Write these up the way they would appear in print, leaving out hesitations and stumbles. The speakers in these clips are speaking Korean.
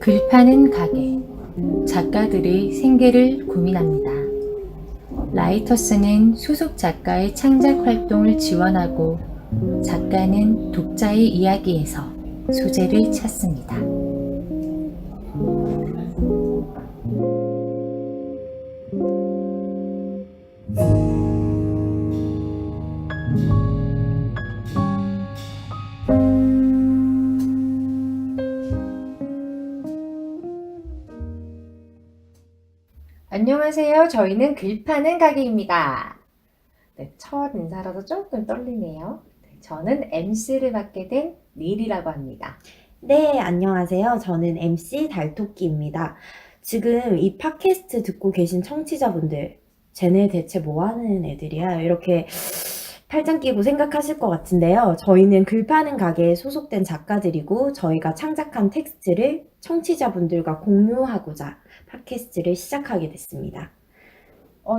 글 파는 가게. 작가들이 생계를 고민합니다. 라이터스는 소속 작가의 창작 활동을 지원하고 작가는 독자의 이야기에서 소재를 찾습니다. 안녕하세요. 저희는 글 파는 가게입니다. 네, 첫 인사라도 조금 떨리네요. 저는 MC를 맡게 된 닐이라고 합니다. 네, 안녕하세요. 저는 MC 달토끼입니다. 지금 이 팟캐스트 듣고 계신 청취자분들, 쟤네 대체 뭐 하는 애들이야? 이렇게 팔짱 끼고 생각하실 것 같은데요. 저희는 글 파는 가게에 소속된 작가들이고, 저희가 창작한 텍스트를 청취자분들과 공유하고자 팟캐스트를 시작하게 됐습니다.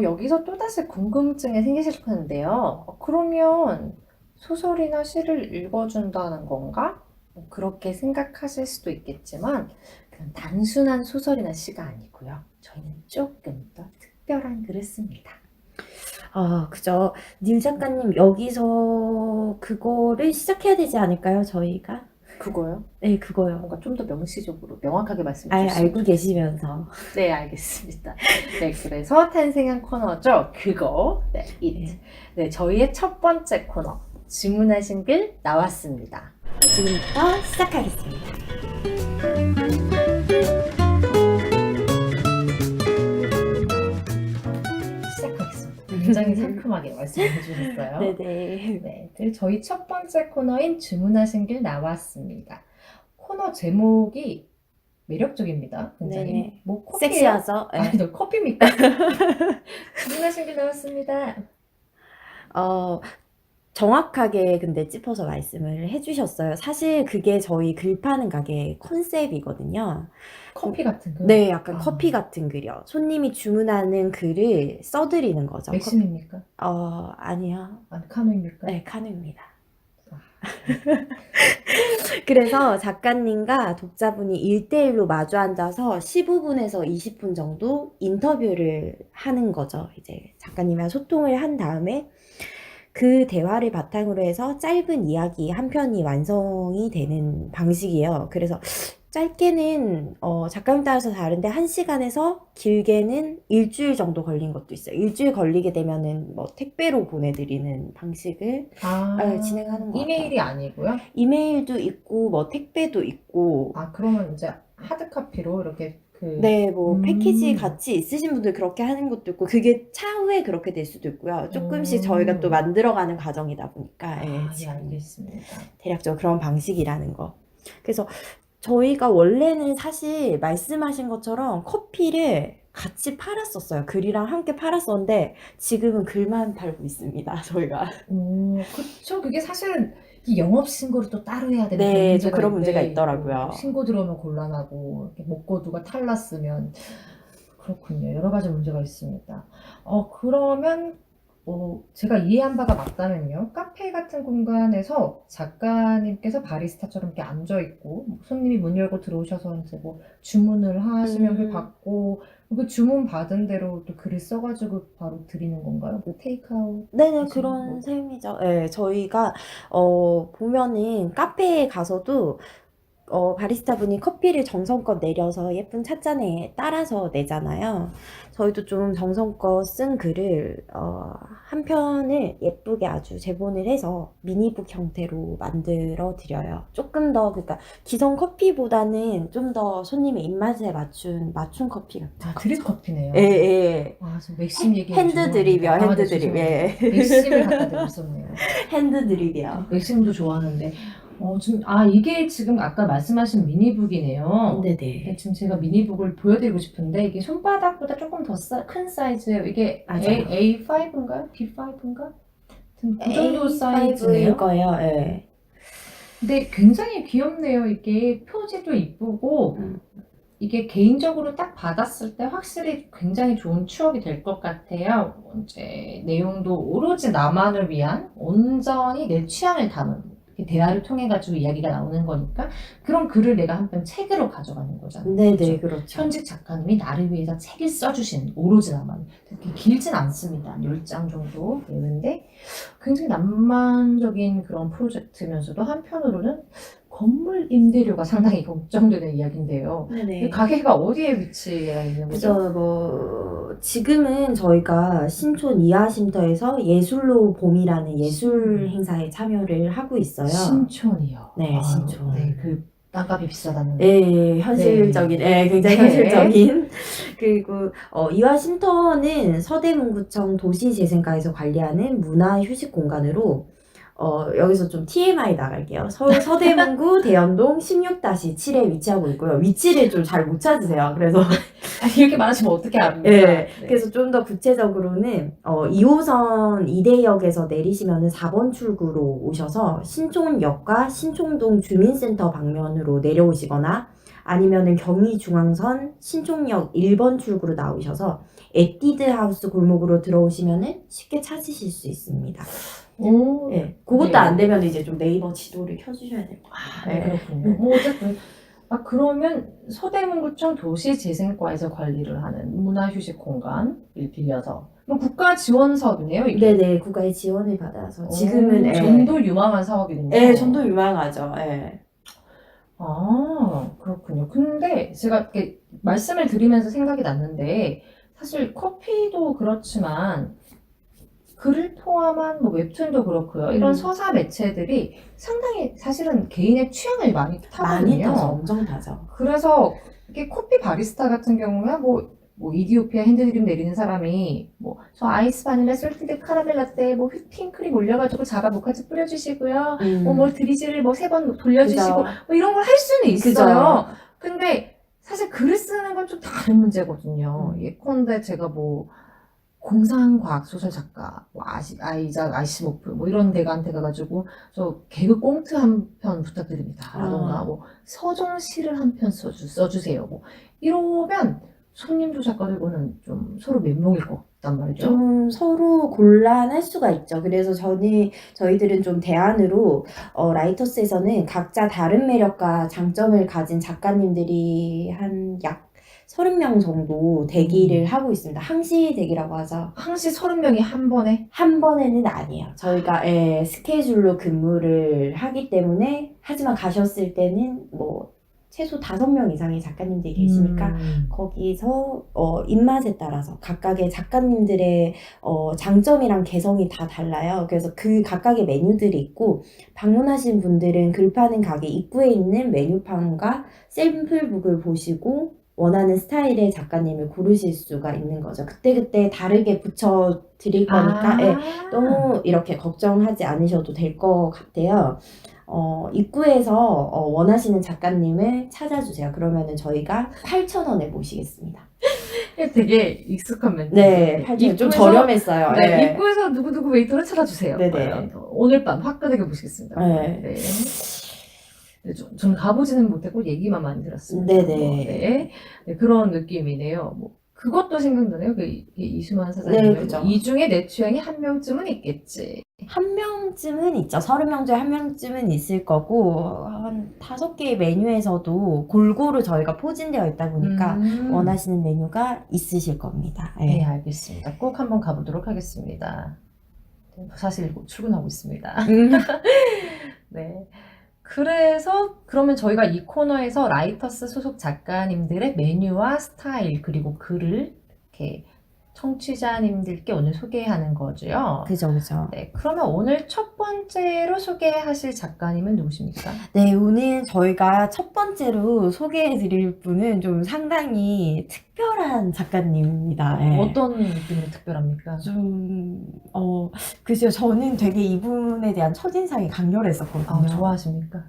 여기서 또다시 궁금증이 생기실 텐데요. 그러면 소설이나 시를 읽어준다는 건가? 그렇게 생각하실 수도 있겠지만 그냥 단순한 소설이나 시가 아니고요. 저희는 조금 더 특별한 글을 씁니다. 그죠. 닐 작가님, 여기서 그거를 시작해야 되지 않을까요, 저희가? 그거요? 네, 그거요. 뭔가 좀 더 명시적으로 명확하게 말씀해 주시면 알고 좋겠어요. 계시면서. 네, 알겠습니다. 네, 그래서 탄생한 코너죠. 그거. 네, it. 네, 저희의 첫 번째 코너. 주문하신 글 나왔습니다. 지금부터 시작하겠습니다. 시작하겠습니다. 굉장히 상큼하게 말씀해 주셨어요. 네네. 네, 저희 첫 번째 코너인 주문하신 글 나왔습니다. 코너 제목이 매력적입니다. 굉장히. 네네. 뭐 커피예요? 섹시하죠? 네. 아니, 너 커피입니까? 주문하신 글 나왔습니다. 정확하게 근데 짚어서 말씀을 해주셨어요. 사실 그게 저희 글 파는 가게 컨셉이거든요. 커피 같은 글? 네, 약간 아. 커피 같은 글이요. 손님이 주문하는 글을 써드리는 거죠. 맥심입니까? 아니요. 아니, 카누입니까? 네, 카누입니다. 아. 그래서 작가님과 독자분이 1대1로 마주 앉아서 15분에서 20분 정도 인터뷰를 하는 거죠. 이제 작가님이랑 소통을 한 다음에 그 대화를 바탕으로 해서 짧은 이야기 한 편이 완성이 되는 방식이에요. 그래서 짧게는 작가님 따라서 다른데 1시간에서 길게는 일주일 정도 걸린 것도 있어요. 일주일 걸리게 되면은 뭐 택배로 보내드리는 방식을 진행하는 것 이메일이 아니고요? 이메일도 있고 뭐 택배도 있고 그러면 이제 하드카피로 이렇게 네, 뭐 패키지 같이 있으신 분들 그렇게 하는 것도 있고 그게 차후에 그렇게 될 수도 있고요. 조금씩 저희가 또 만들어가는 과정이다 보니까 예, 알겠습니다. 대략적으로 그런 방식이라는 거. 그래서 저희가 원래는 사실 말씀하신 것처럼 커피를 같이 팔았었어요. 글이랑 함께 팔았었는데 지금은 글만 팔고 있습니다. 저희가. 그쵸. 그게 사실은 이 영업 신고를 또 따로 해야 되는 네, 문제가 그런 문제가 있는데, 있더라고요. 신고 들어오면 곤란하고 이렇게 목고두가 탈났으면 그렇군요. 여러 가지 문제가 있습니다. 그러면 제가 이해한 바가 맞다면요. 카페 같은 공간에서 작가님께서 바리스타처럼 이렇게 앉아 있고 손님이 문 열고 들어오셔서 이제 뭐 주문을 하시면 그 받고 그 주문 받은 대로 또 글을 써가지고 바로 드리는 건가요? 뭐 테이크아웃? 네네, 하시는 그런 거. 셈이죠. 네, 저희가 보면은 카페에 가서도 바리스타 분이 커피를 정성껏 내려서 예쁜 찻잔에 따라서 내잖아요. 저희도 좀 정성껏 쓴 글을 한 편을 예쁘게 아주 제본을 해서 미니북 형태로 만들어 드려요. 조금 더 그러니까 기성 커피보다는 좀 더 손님의 입맛에 맞춘 커피 같은 거. 드립 커피네요. 예. 저 맥심 얘기 핸드 드립이요, 핸드 드립. 예. 맥심을 갖다 대고 있었네요. 핸드 드립이요. 맥심도 좋아하는데 이게 지금 아까 말씀하신 미니북이네요. 네네. 지금 제가 미니북을 보여드리고 싶은데 이게 손바닥보다 조금 더 큰 사이즈예요. 이게 맞아요. A5인가요? B5인가? 그 정도 A5일 사이즈네요. 거예요. 예. 근데 굉장히 귀엽네요. 이게 표지도 이쁘고 이게 개인적으로 딱 받았을 때 확실히 굉장히 좋은 추억이 될 것 같아요. 이제 내용도 오로지 나만을 위한 온전히 내 취향을 담은 대화를 통해 가지고 이야기가 나오는 거니까 그런 글을 내가 한 편 책으로 가져가는 거잖아요. 네네, 그렇죠? 그렇죠. 현직 작가님이 나를 위해서 책을 써주신 오로지 나만 그렇게 길진 않습니다. 10장 정도 되는데 굉장히 낭만적인 그런 프로젝트면서도 한편으로는 건물 임대료가 상당히 걱정되는 이야기인데요. 그 네네. 가게가 어디에 위치해 있는 거죠? 그래서 뭐 지금은 저희가 신촌 이하쉼터에서 예술로 봄이라는 예술 행사에 참여를 하고 있어요. 신촌이요. 네, 신촌. 네, 그 땅값이 비싸다는. 네, 현실적인, 네. 굉장히 네. 현실적인. 그리고 이하쉼터는 서대문구청 도시재생과에서 관리하는 문화휴식 공간으로 여기서 좀 TMI 나갈게요. 서울 서대문구 대연동 16-7에 위치하고 있고요. 위치를 좀 잘 못 찾으세요. 그래서 이렇게 말하시면 어떻게 압니까? 네, 그래서 좀 더 구체적으로는 2호선 이대역에서 내리시면은 4번 출구로 오셔서 신촌역과 신촌동 주민센터 방면으로 내려오시거나 아니면은 경의중앙선 신촌역 1번 출구로 나오셔서 에뛰드 하우스 골목으로 들어오시면은 쉽게 찾으실 수 있습니다. 오, 네, 그것도 네. 안 되면 이제 좀 네이버 지도를 켜주셔야 될 것 같아요. 네, 그렇군요. 뭐 어쨌든 그러면 서대문구청 도시재생과에서 관리를 하는 문화휴식 공간을 빌려서 그럼 국가 지원 사업이네요, 이게. 네네, 국가의 지원을 받아서 지금은 전도 유망한 사업이군요. 네, 전도 유망하죠. 예. 그렇군요. 근데 제가 이렇게 말씀을 드리면서 생각이 났는데 사실 커피도 그렇지만 글을 포함한 뭐 웹툰도 그렇고요. 이런 서사 매체들이 상당히 사실은 개인의 취향을 많이 많이 타죠. 타거든요. 엄청 타죠. 그래서 이게 커피 바리스타 같은 경우는 뭐 이디오피아 핸드드립 내리는 사람이 뭐 저 아이스 바닐라 솔티드 카라멜 라떼 뭐 휘핑크림 올려가지고 자바 모카치 뿌려주시고요. 뭐 드리즐을 뭐 3번 돌려주시고 그죠. 뭐 이런 걸 할 수는 있어요. 그죠. 근데 사실 글을 쓰는 건 좀 다른 문제거든요. 예컨대 제가 뭐 공상과학 소설 작가, 뭐 아이작 아이시모프 뭐 이런 데한테 가가지고 저 개그 꽁트 한 편 부탁드립니다. 라던가 뭐 서정시를 한 편 써주세요. 뭐 이러면 손님도 작가들과는 좀 서로 면목일 것 같단 말이죠. 좀 서로 곤란할 수가 있죠. 그래서 저희들은 좀 대안으로 라이터스에서는 각자 다른 매력과 장점을 가진 작가님들이 한 약 30명 정도 대기를 하고 있습니다. 항시 대기라고 하죠. 항시 30명이 한 번에? 한 번에는 아니에요. 저희가 스케줄로 근무를 하기 때문에 하지만 가셨을 때는 뭐 최소 5명 이상의 작가님들이 계시니까 거기서 입맛에 따라서 각각의 작가님들의 장점이랑 개성이 다 달라요. 그래서 그 각각의 메뉴들이 있고 방문하신 분들은 글 파는 가게 입구에 있는 메뉴판과 샘플북을 보시고 원하는 스타일의 작가님을 고르실 수가 있는 거죠. 그때그때 다르게 붙여드릴 거니까 너무 이렇게 걱정하지 않으셔도 될 것 같아요. 입구에서 원하시는 작가님을 찾아주세요. 그러면은 저희가 8,000원에 모시겠습니다. 되게 익숙한 멘트. 네, 8,000원 좀 저렴했어요. 네, 입구에서 누구누구 웨이터를 찾아주세요. 네네. 오늘 밤 화끈하게 모시겠습니다. 네. 저는 가보지는 못했고 얘기만 많이 들었습니다. 네네. 네, 그런 느낌이네요. 뭐 그것도 생각나네요. 이수만 사장님. 네, 그죠. 이 중에 내 취향이 한 명쯤은 있겠지. 한 명쯤은 있죠. 30명 중에 한 명쯤은 있을 거고 한 5개의 메뉴에서도 골고루 저희가 포진되어 있다 보니까 원하시는 메뉴가 있으실 겁니다. 네, 알겠습니다. 꼭 한번 가보도록 하겠습니다. 사실 출근하고 있습니다. 네. 그래서 그러면 저희가 이 코너에서 라이터스 소속 작가님들의 메뉴와 스타일 그리고 글을 이렇게 청취자님들께 오늘 소개하는 거죠. 그죠. 네, 그러면 오늘 첫 번째로 소개하실 작가님은 누구십니까? 네, 오늘 저희가 첫 번째로 소개해 드릴 분은 좀 상당히 특별한 작가님입니다. 네. 어떤 느낌으로 특별합니까? 글쎄요, 저는 되게 이분에 대한 첫인상이 강렬했었거든요. 좋아하십니까?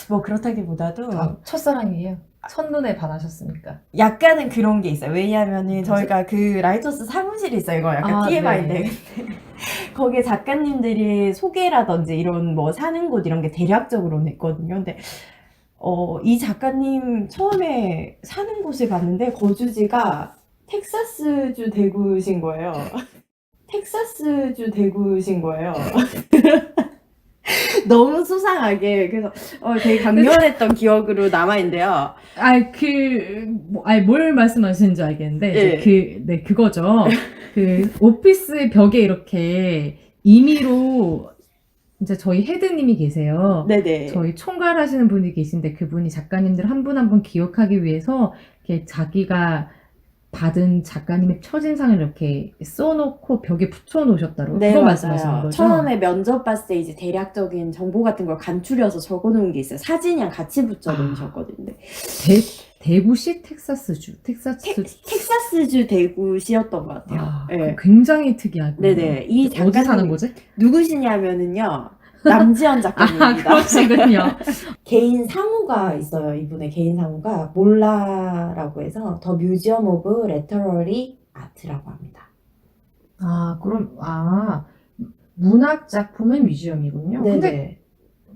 뭐 그렇다기보다도 첫사랑이에요? 첫눈에 반하셨습니까? 약간은 그런 게 있어요. 왜냐하면은 저희가 그 라이터스 사무실이 있어요. 이거 약간 TMI인데. 네. 거기에 작가님들이 소개라든지 이런 뭐 사는 곳 이런 게 대략적으로는 있거든요. 근데 이 작가님 처음에 사는 곳을 봤는데 거주지가 텍사스주 대구신 거예요. 텍사스주 대구신 거예요. 너무 이상하게 그래서 되게 강렬했던 기억으로 남아있는데요. 뭘 말씀하시는지 알겠는데, 예. 이제 네, 그거죠. 그, 오피스 벽에 이렇게 임의로, 이제 저희 헤드님이 계세요. 네네. 저희 총괄하시는 분이 계신데, 그분이 작가님들 한 분 한 분 기억하기 위해서, 이렇게 자기가 받은 작가님의 첫인상을 이렇게 써놓고 벽에 붙여놓으셨다고. 네, 그거 맞아요. 말씀하시는 거죠? 처음에 면접 봤을 때 이제 대략적인 정보 같은 걸 간추려서 적어놓은 게 있어요. 사진이랑 같이 붙여놓으셨거든요. 대구시 텍사스주. 텍사스주 대구시였던 것 같아요. 네. 굉장히 특이하고. 네네. 이 어디 사는 작가님 거지? 누구시냐면은요. 남지현 작가님입니다. 그러시군요. 개인 상호가 있어요. 이분의 개인 상호가 몰라라고 해서 더 뮤지엄 오브 레터러리 아트라고 합니다. 그럼, 문학 작품의 뮤지엄이군요. 네네. 근데,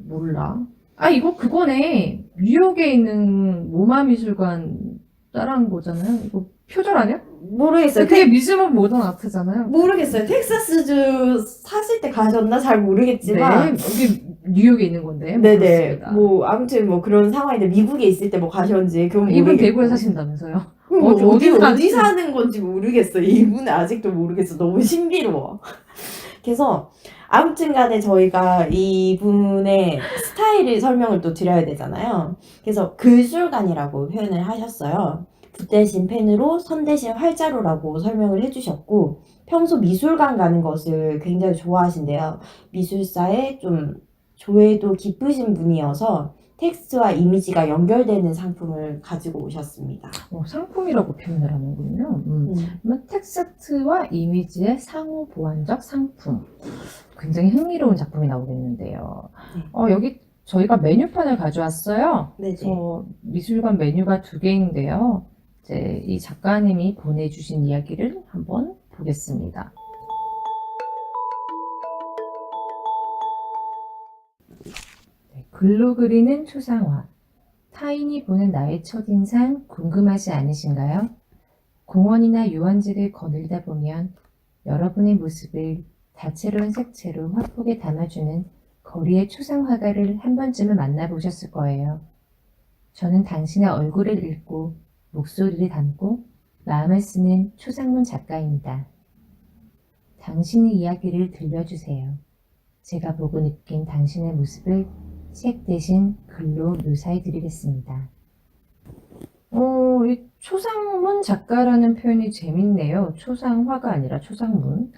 몰라. 이거 그거네. 뉴욕에 있는 모마 미술관 따라한 거잖아요. 이거 표절 아니야? 모르겠어요. 그게 뮤지엄 오브 모던 아트잖아요. 모르겠어요. 텍사스주 사실 때 가셨나 잘 모르겠지만. 네, 여기 뉴욕에 있는 건데. 네네. 그렇습니다. 아무튼 그런 상황인데 미국에 있을 때 가셨는지 그건 이분 모르겠고. 대구에 사신다면서요? 어디 사는 건지 모르겠어. 이분은 아직도 모르겠어. 너무 신비로워. 그래서 아무튼 간에 저희가 이분의 스타일을 설명을 또 드려야 되잖아요. 그래서 글술관이라고 표현을 하셨어요. 붓 대신 펜으로, 선 대신 활자로라고 설명을 해주셨고, 평소 미술관 가는 것을 굉장히 좋아하신대요. 미술사에 좀 조예도 깊으신 분이어서 텍스트와 이미지가 연결되는 상품을 가지고 오셨습니다. 상품이라고 표현을 하는군요. 그러면 텍스트와 이미지의 상호 보완적 상품. 굉장히 흥미로운 작품이 나오겠는데요. 네. 여기 저희가 메뉴판을 가져왔어요. 네네. 미술관 메뉴가 2개인데요. 이제 이 작가님이 보내주신 이야기를 한번 보겠습니다. 글로 그리는 초상화. 타인이 보는 나의 첫인상 궁금하지 않으신가요? 공원이나 유원지를 거닐다 보면 여러분의 모습을 다채로운 색채로 화폭에 담아주는 거리의 초상화가를 한 번쯤은 만나보셨을 거예요. 저는 당신의 얼굴을 읽고 목소리를 담고 마음을 쓰는 초상문 작가입니다. 당신의 이야기를 들려주세요. 제가 보고 느낀 당신의 모습을 책 대신 글로 묘사해드리겠습니다. 이 초상문 작가라는 표현이 재밌네요. 초상화가 아니라 초상문.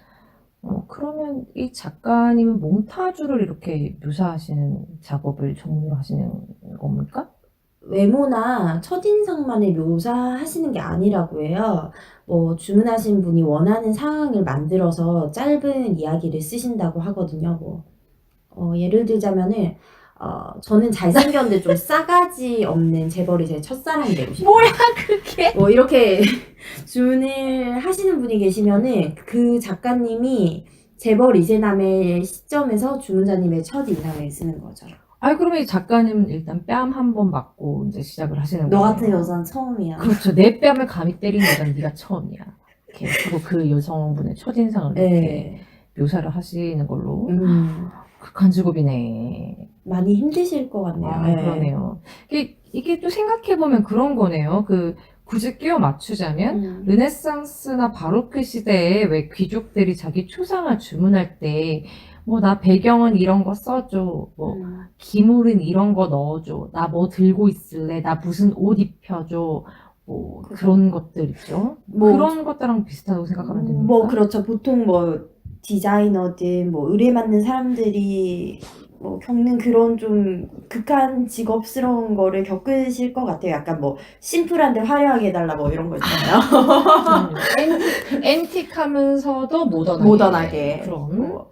그러면 이 작가님은 몽타주를 이렇게 묘사하시는 작업을 종류로 하시는 겁니까? 외모나 첫인상만을 묘사하시는 게 아니라고 해요. 주문하신 분이 원하는 상황을 만들어서 짧은 이야기를 쓰신다고 하거든요. 예를 들자면은, 저는 잘생겼는데 좀 싸가지 없는 재벌이 제 첫사랑이 되고 싶어요. 뭐야, 그게? 이렇게 주문을 하시는 분이 계시면은 그 작가님이 재벌 이세남의 시점에서 주문자님의 첫 인상을 쓰는 거죠. 그러면 이 작가님은 일단 뺨 한 번 맞고 이제 시작을 하시는 너 거예요. 같은 여자는 처음이야. 그렇죠. 내 뺨을 감히 때린 여자는 네가 처음이야. 이렇게. 그리고 그 여성분의 첫인상을 이렇게 네. 묘사를 하시는 걸로. 극한 직업이네. 많이 힘드실 것 같네요. 네. 그러네요. 이게 또 생각해보면 그런 거네요. 굳이 끼워 맞추자면, 르네상스나 바로크 시대에 왜 귀족들이 자기 초상화 주문할 때, 나 배경은 이런 거 써줘. 기물은 이런 거 넣어줘. 나 뭐 들고 있을래. 나 무슨 옷 입혀줘. 그런 것들 있죠. 그런 것들랑 비슷하다고 생각하면 됩니까? 그렇죠. 보통 디자이너든 의뢰 맡는 사람들이 겪는 그런 좀 극한 직업스러운 거를 겪으실 것 같아요. 약간 심플한데 화려하게 해달라 이런 거 있잖아요. 앤틱하면서도 모던하게. 그럼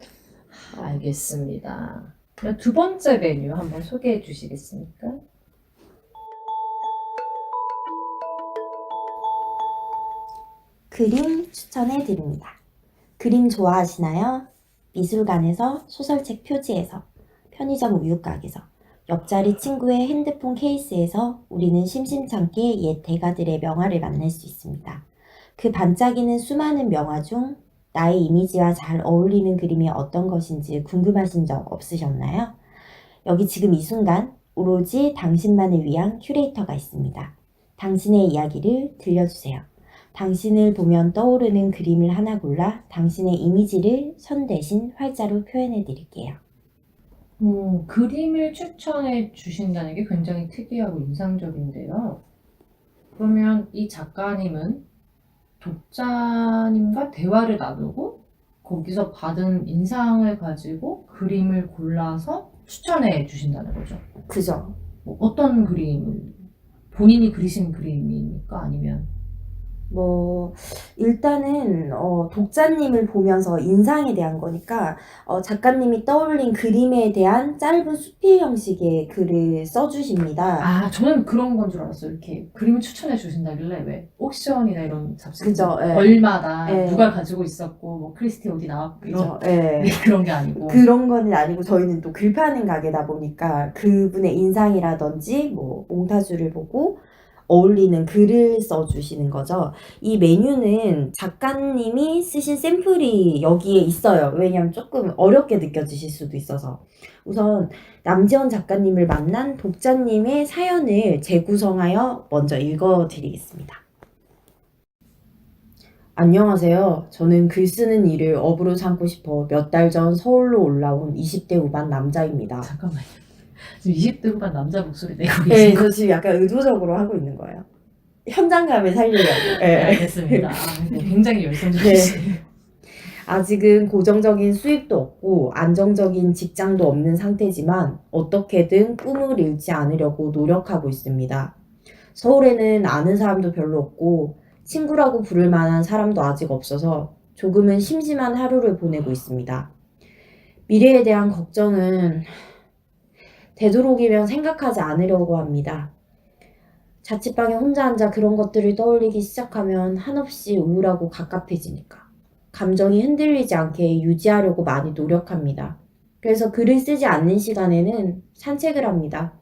알겠습니다. 그럼 두 번째 메뉴 한번 소개해 주시겠습니까? 그림 추천해 드립니다. 그림 좋아하시나요? 미술관에서, 소설책 표지에서, 편의점 우유가게에서, 옆자리 친구의 핸드폰 케이스에서 우리는 심심찮게 옛 대가들의 명화를 만날 수 있습니다. 그 반짝이는 수많은 명화 중 나의 이미지와 잘 어울리는 그림이 어떤 것인지 궁금하신 적 없으셨나요? 여기 지금 이 순간 오로지 당신만을 위한 큐레이터가 있습니다. 당신의 이야기를 들려주세요. 당신을 보면 떠오르는 그림을 하나 골라 당신의 이미지를 선 대신 활자로 표현해 드릴게요. 그림을 추천해 주신다는 게 굉장히 특이하고 인상적인데요. 그러면 이 작가님은 독자님과 대화를 나누고 거기서 받은 인상을 가지고 그림을 골라서 추천해 주신다는 거죠. 그죠? 뭐 어떤 그림을 본인이 그리신 그림입니까? 아니면 일단은 독자님을 보면서 인상에 대한 거니까 작가님이 떠올린 그림에 대한 짧은 수필 형식의 글을 써주십니다. 저는 그런 건 줄 알았어요. 이렇게 그림을 추천해 주신다길래 왜 옥션이나 이런 잡지 그죠, 예. 벌마다 예. 누가 가지고 있었고 뭐 크리스티 어디 나왔고 이런 그죠? 예. 그런 게 아니고 그런 거는 아니고 저희는 또 글 파는 가게다 보니까 그분의 인상이라든지 뭐 몽타주를 보고 어울리는 글을 써주시는 거죠. 이 메뉴는 작가님이 쓰신 샘플이 여기에 있어요. 왜냐면 조금 어렵게 느껴지실 수도 있어서. 우선 남지원 작가님을 만난 독자님의 사연을 재구성하여 먼저 읽어드리겠습니다. 안녕하세요. 저는 글 쓰는 일을 업으로 삼고 싶어 몇 달 전 서울로 올라온 20대 후반 남자입니다. 잠깐만요. 지금 20대 후반 남자 목소리 내고 네, 계신 거. 저 지금 약간 의도적으로 하고 있는 거예요. 현장감을 살리려고. 네, 네. 알겠습니다. 굉장히 열성적이시네요. 아직은 고정적인 수입도 없고 안정적인 직장도 없는 상태지만 어떻게든 꿈을 잃지 않으려고 노력하고 있습니다. 서울에는 아는 사람도 별로 없고 친구라고 부를 만한 사람도 아직 없어서 조금은 심심한 하루를 보내고 있습니다. 미래에 대한 걱정은 되도록이면 생각하지 않으려고 합니다. 자취방에 혼자 앉아 그런 것들을 떠올리기 시작하면 한없이 우울하고 갑갑해지니까. 감정이 흔들리지 않게 유지하려고 많이 노력합니다. 그래서 글을 쓰지 않는 시간에는 산책을 합니다.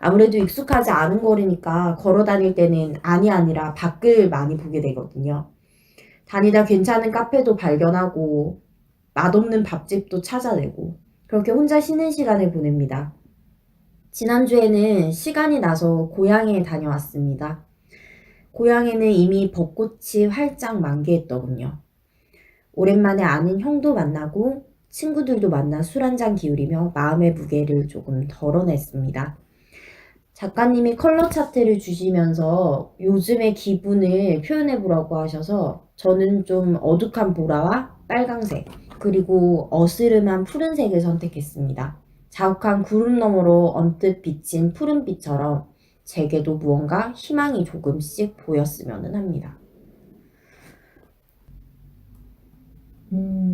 아무래도 익숙하지 않은 거리니까 걸어 다닐 때는 안이 아니라 밖을 많이 보게 되거든요. 다니다 괜찮은 카페도 발견하고 맛없는 밥집도 찾아내고 그렇게 혼자 쉬는 시간을 보냅니다. 지난주에는 시간이 나서 고향에 다녀왔습니다. 고향에는 이미 벚꽃이 활짝 만개했더군요. 오랜만에 아는 형도 만나고 친구들도 만나 술 한잔 기울이며 마음의 무게를 조금 덜어냈습니다. 작가님이 컬러 차트를 주시면서 요즘의 기분을 표현해보라고 하셔서 저는 좀 어둑한 보라와 빨강색 그리고 어스름한 푸른색을 선택했습니다. 자욱한 구름 너머로 언뜻 비친 푸른빛처럼 제게도 무언가 희망이 조금씩 보였으면 합니다.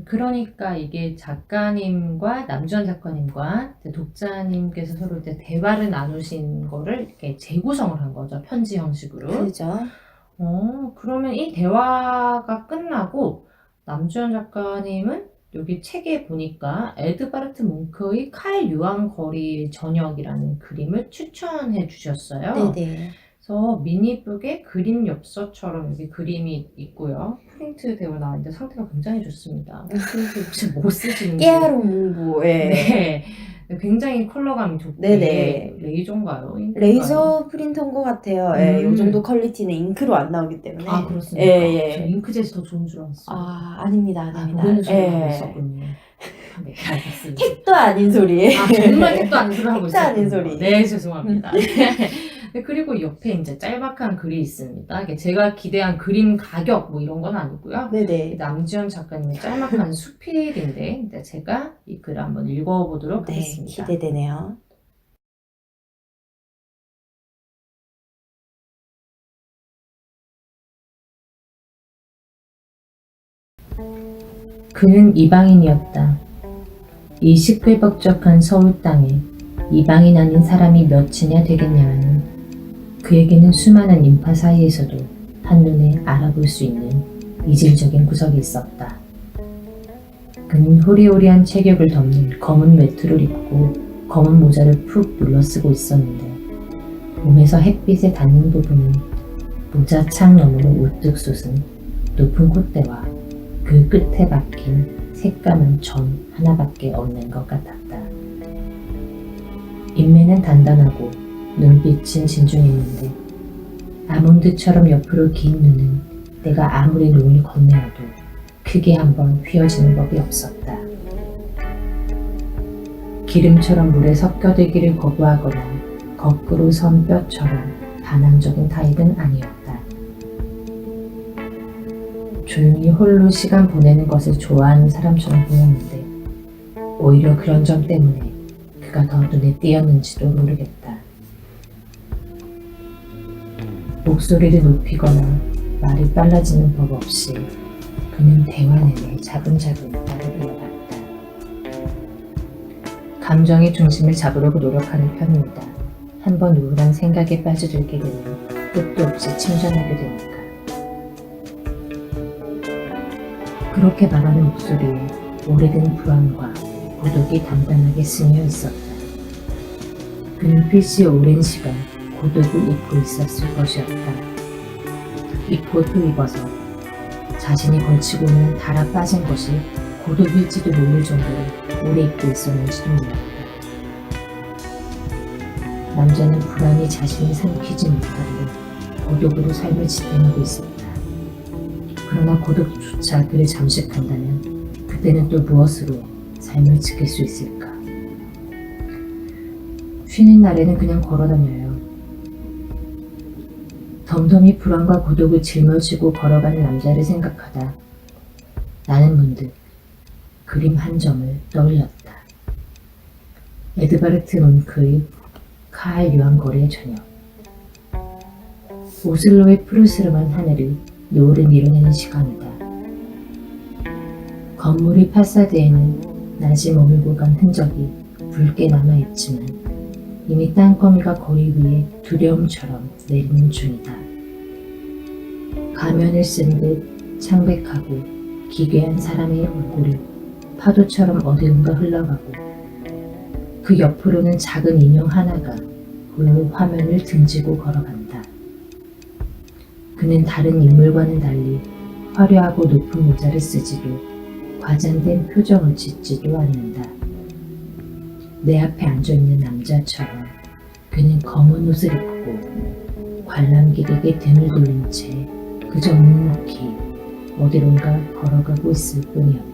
그러니까 이게 작가님과 남주현 작가님과 이제 독자님께서 서로 이제 대화를 나누신 거를 이렇게 재구성을 한 거죠. 편지 형식으로. 그죠? 그러면 이 대화가 끝나고 남주현 작가님은 여기 책에 보니까 에드바르트 뭉크의 칼 유황 거리 저녁이라는 그림을 추천해 주셨어요. 네네. 그래서 미니북에 그림 엽서처럼 여기 그림이 있고요. 프린트 되어 나왔는데 상태가 굉장히 좋습니다. 혹시 뭐 쓰시는지? 깨아로 문구, 예. 네, 굉장히 컬러감이 좋고 네네. 레이저인가요? 잉크인가요? 레이저 프린터인 것 같아요. 예, 요 정도 퀄리티는 잉크로 안 나오기 때문에. 그렇습니까? 예, 저 예. 잉크젯이 더 좋은 줄 알았어요. 아닙니다, 아닙니다. 모르는 소리 하고 예. 있었군요. 네, 알겠습니다. 택도 아닌 소리. 정말 택도 아닌 소리 하고 택도 아닌 있었군요. 소리. 네, 죄송합니다. 네, 그리고 옆에 이제 짤막한 글이 있습니다. 이게 제가 기대한 그림 가격 뭐 이런 건 아니고요. 네네. 남지현 작가님의 짤막한 수필인데 이제 제가 이 글을 한번 읽어보도록 네, 하겠습니다. 기대되네요. 그는 이방인이었다. 이 시끌벅적한 서울 땅에 이방인 아닌 사람이 몇이냐 되겠냐마는 그에게는 수많은 인파 사이에서도 한눈에 알아볼 수 있는 이질적인 구석이 있었다. 그는 호리호리한 체격을 덮는 검은 외투를 입고 검은 모자를 푹 눌러 쓰고 있었는데 몸에서 햇빛에 닿는 부분은 모자 창 너머로 우뚝 솟은 높은 콧대와 그 끝에 박힌 새까만 점 하나밖에 없는 것 같았다. 인매는 단단하고 눈빛은 진중했는데 아몬드처럼 옆으로 긴 눈은 내가 아무리 눈을 건네어도 크게 한번 휘어지는 법이 없었다. 기름처럼 물에 섞여들기를 거부하거나 거꾸로 선 뼈처럼 반항적인 타입은 아니었다. 조용히 홀로 시간 보내는 것을 좋아하는 사람처럼 보였는데 오히려 그런 점 때문에 그가 더 눈에 띄었는지도 모르겠다. 목소리를 높이거나 말이 빨라지는 법 없이 그는 대화 내내 차근차근 나를 이어갔다. 감정의 중심을 잡으려고 노력하는 편입니다. 한번 우울한 생각에 빠져들게 되면 끝도 없이 침전하게 되니까. 그렇게 말하는 목소리에 오래된 불안과 고독이 단단하게 스며 있었다. 그는 필시 오랜 시간 고독을 잊고 있었을 것이었다. 잊고 또 입어서 자신이 걸치고 있는 달아 빠진 것이 고독일지도 모를 정도로 오래 잊고 있었는지도 몰랐다. 남자는 불안이 자신이 삼키지 못하는 고독으로 삶을 지탱하고 있었다. 그러나 고독조차 그를 잠식한다면 그때는 또 무엇으로 삶을 지킬 수 있을까? 쉬는 날에는 그냥 걸어다녀요. 덤덤히 불안과 고독을 짊어지고 걸어가는 남자를 생각하다 나는 문득 그림 한 점을 떠올렸다. 에드바르트 문크의 카할 요한 거리의 저녁. 오슬로의 푸르스름한 하늘이 노을을 밀어내는 시간이다. 건물의 파사드에는 낮이 머물고 간 흔적이 붉게 남아있지만 이미 땅거미가 거리 위에 두려움처럼 내리는 중이다. 가면을 쓴 듯 창백하고 기괴한 사람의 얼굴이 파도처럼 어디론가 흘러가고 그 옆으로는 작은 인형 하나가 홀로 화면을 등지고 걸어간다. 그는 다른 인물과는 달리 화려하고 높은 모자를 쓰지도 과장된 표정을 짓지도 않는다. 내 앞에 앉아있는 남자처럼 그는 검은 옷을 입고 관람객에게 등을 돌린 채 그저 묵묵히 어디론가 걸어가고 있을 뿐이었다.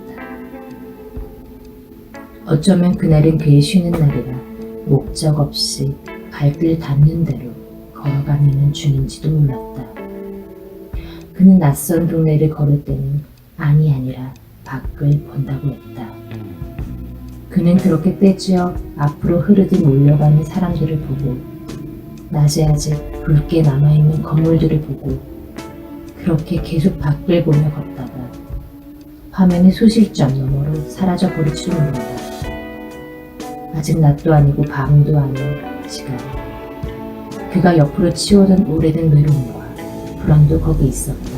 어쩌면 그날은 그의 쉬는 날이라 목적 없이 발길 닿는 대로 걸어가는 중인지도 몰랐다. 그는 낯선 동네를 걸을 때는 안이 아니라 밖을 본다고 했다. 그는 그렇게 떼지어 앞으로 흐르듯 몰려가는 사람들을 보고 낮에 아직 붉게 남아있는 건물들을 보고 그렇게 계속 밖을 보며 걷다가 화면의 소실점 너머로 사라져 버릴지도 모른다. 아직 낮도 아니고 밤도 아닌 시간. 그가 옆으로 치워둔 오래된 외로움과 불안도 거기 있었다.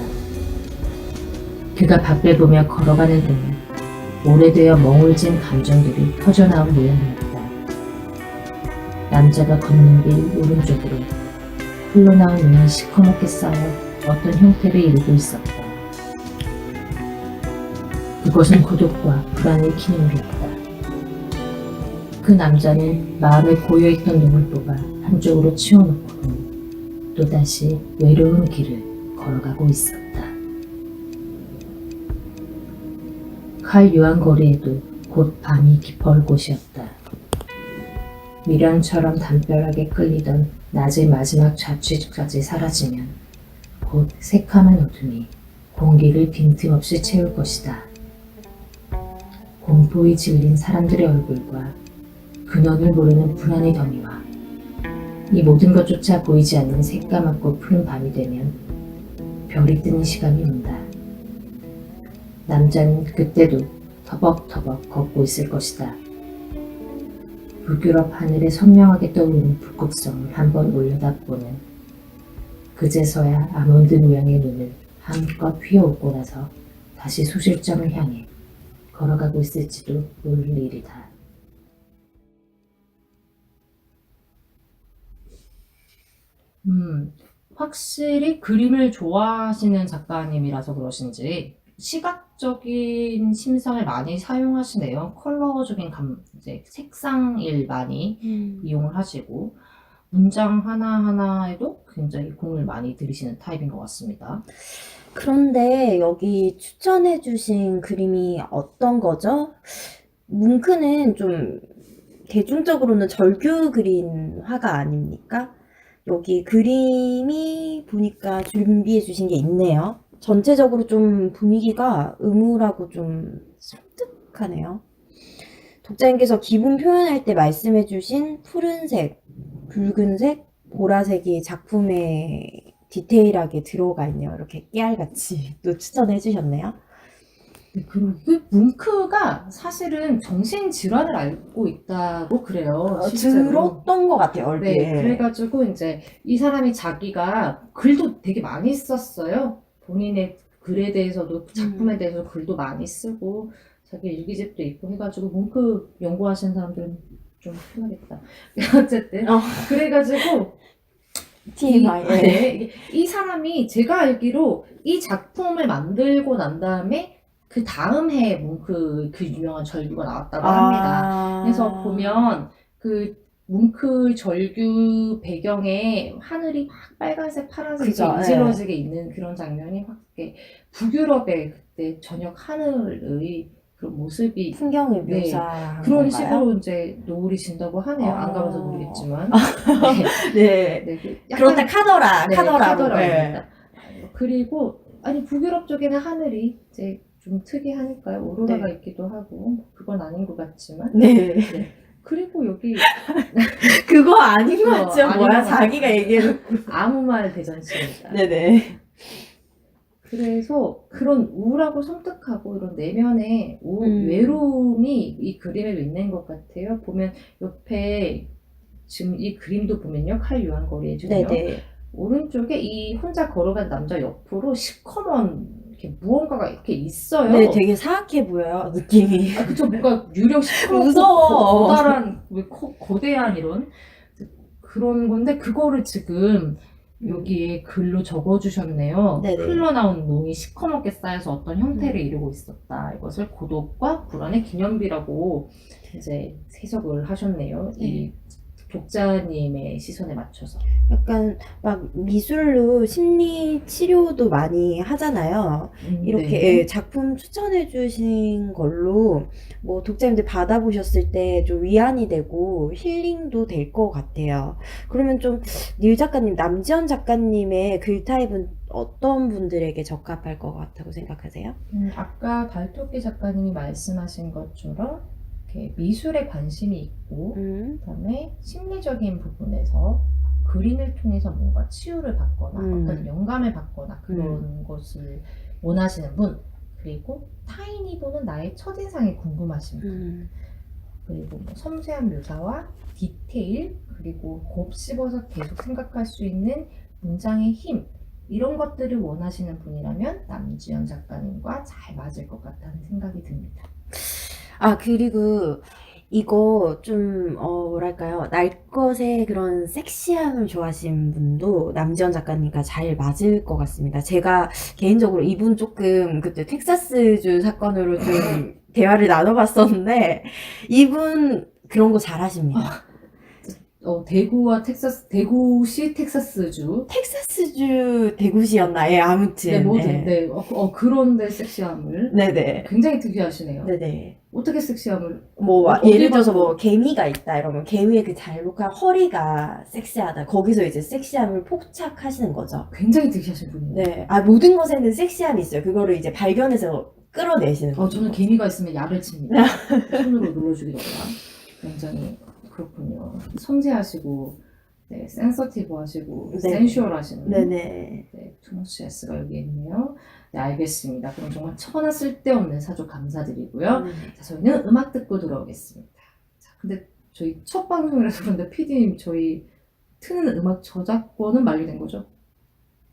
그가 밖을 보며 걸어가는 동안 오래되어 멍울진 감정들이 터져나온 모양이었다. 남자가 걷는 길 오른쪽으로 흘러나온 눈이 시커멓게 쌓여 어떤 형태를 이루고 있었다. 그것은 고독과 불안의 기념이었다. 그 남자는 마음에 고여있던 눈을 뽑아 한쪽으로 치워놓고는 또다시 외로운 길을 걸어가고 있었다. 칼 요한 거리에도 곧 밤이 깊어올 곳이었다. 미련처럼 담벼락에 끌리던 낮의 마지막 자취까지 사라지면 곧 새카만 어둠이 공기를 빈틈없이 채울 것이다. 공포에 질린 사람들의 얼굴과 근원을 모르는 불안의 덩이와 이 모든 것조차 보이지 않는 새까맣고 푸른 밤이 되면 별이 뜨는 시간이 온다. 남자는 그때도 터벅터벅 걷고 있을 것이다. 북유럽 하늘에 선명하게 떠오르는 북극성을 한번 올려다보는 그제서야 아몬드 모양의 눈을 한껏 휘어오고 나서 다시 소실점을 향해 걸어가고 있을지도 모를 일이다. 확실히 그림을 좋아하시는 작가님이라서 그러신지 시각 시각적인 심상을 많이 사용하시네요. 컬러적인 이제 색상일 많이 이용을 하시고 문장 하나하나에도 굉장히 공을 많이 들이시는 타입인 것 같습니다. 그런데 여기 추천해주신 그림이 어떤 거죠? 뭉크는 좀 대중적으로는 절규 그린 화가 아닙니까? 여기 그림이 보니까 준비해주신 게 있네요. 전체적으로 좀 분위기가 음울하고 좀 섬뜩하네요. 독자님께서 기분 표현할 때 말씀해주신 푸른색, 붉은색, 보라색이 작품에 디테일하게 들어가 있네요. 이렇게 깨알같이 또 추천해 주셨네요. 네, 그리고 뭉크가 사실은 정신질환을 앓고 있다고 그래요. 실제로. 들었던 것 같아요, 얼핏. 네, 그래가지고 이제 이 사람이 자기가 글도 되게 많이 썼어요. 본인의 글에 대해서도 작품에 대해서 글도 많이 쓰고 자기 일기집도 있고 해가지고 뭉크 연구하시는 사람들은 좀 편하겠다. 어쨌든 그래가지고 TMI. 네, 이 사람이 제가 알기로 이 작품을 만들고 난 다음에 그 다음 해에 뭉크 그 유명한 절규가 나왔다고 합니다. 그래서 보면 그 뭉크 절규 배경에 하늘이 막 빨간색, 파란색 그죠, 이질러지게 있는 그런 장면이 확 이렇게 북유럽의 그때 저녁 하늘의 그런 모습이 풍경을 네, 묘사한 그런 건가요? 식으로 이제 노을이 진다고 하네요. 안 가봐서 모르겠지만. 네. 네, 그 그렇다 카더라, 네, 카더라고. 카더라입니다. 그리고 아니 북유럽 쪽에는 하늘이 이제 좀 특이하니까요. 오로라가 있기도 하고 그건 아닌 것 같지만. 네. 네. 그리고 여기 그거 아닌 것 그거 같죠? 아닌 뭐야, 것 자기가 얘기해도. 아무 말 대잔치입니다. 네네. 그래서 그런 우울하고 섬뜩하고 이런 내면의 음. 외로움이 이 그림에 있는 것 같아요. 보면 옆에 지금 이 그림도 보면요. 칼 유한거리 해주세요. 네네. 오른쪽에 이 혼자 걸어간 남자 옆으로 시커먼 이렇게 무언가가 이렇게 있어요. 네, 되게 사악해 보여요, 느낌이. 아, 그쵸. 뭔가 유령 시커멓고 무서워. 거대한, 거대한 이런 그런 건데 그거를 지금 여기에 글로 적어주셨네요. 네네. 흘러나온 몽이 시커멓게 쌓여서 어떤 형태를 이루고 있었다. 이것을 고독과 불안의 기념비라고 이제 해석을 하셨네요. 이 독자님의 시선에 맞춰서. 약간 막 미술로 심리 치료도 많이 하잖아요. 이렇게 네. 예, 작품 추천해 주신 걸로 뭐 독자님들 받아보셨을 때 좀 위안이 되고 힐링도 될 것 같아요. 그러면 좀 닐 작가님, 남지연 작가님의 글 타입은 어떤 분들에게 적합할 것 같다고 생각하세요? 아까 달토끼 작가님이 말씀하신 것처럼 이렇게 미술에 관심이 있고 그다음에 심리적인 부분에서 그림을 통해서 뭔가 치유를 받거나 어떤 영감을 받거나 그런 것을 원하시는 분, 그리고 타인이 보는 나의 첫인상이 궁금하신 분, 그리고 뭐 섬세한 묘사와 디테일, 그리고 곱씹어서 계속 생각할 수 있는 문장의 힘, 이런 것들을 원하시는 분이라면 남지연 작가님과 잘 맞을 것 같다는 생각이 듭니다. 아, 그리고 이거 좀 뭐랄까요, 날 것의 그런 섹시함을 좋아하시는 분도 남지연 작가님과 잘 맞을 것 같습니다. 제가 개인적으로 이분 조금 그때 텍사스주 사건으로 좀 대화를 나눠봤었는데 이분 그런 거 잘하십니다. 대구와 텍사스, 대구시 텍사스주. 텍사스주 대구시였나? 예, 아무튼. 네, 뭐든, 예. 네. 그런데 섹시함을. 네네. 굉장히 특이하시네요. 네네. 어떻게 섹시함을. 뭐 어디 예를 들어서 봐도. 뭐 개미가 있다 이러면 개미의 그 잘록한 허리가 섹시하다. 거기서 이제 섹시함을 포착하시는 거죠. 굉장히 특이하신 분이에요. 네. 아, 모든 것에는 섹시함이 있어요. 그거를 이제 발견해서 끌어내시는 거죠. 저는 개미가 있으면 야를 칩니다. 손으로 눌러주기보다. 굉장히 그렇군요. 섬세하시고, 네, 센서티브하시고, 네. 센슈얼하시는. 네네. 네, 토머스 S가 여기 있네요. 네, 알겠습니다. 그럼 정말 천하 쓸데없는 사조 감사드리고요. 자, 저희는 음악 듣고 돌아오겠습니다. 자, 근데 저희 첫 방송이라서 그런데 PD님 저희 트는 음악 저작권은 만료된 거죠?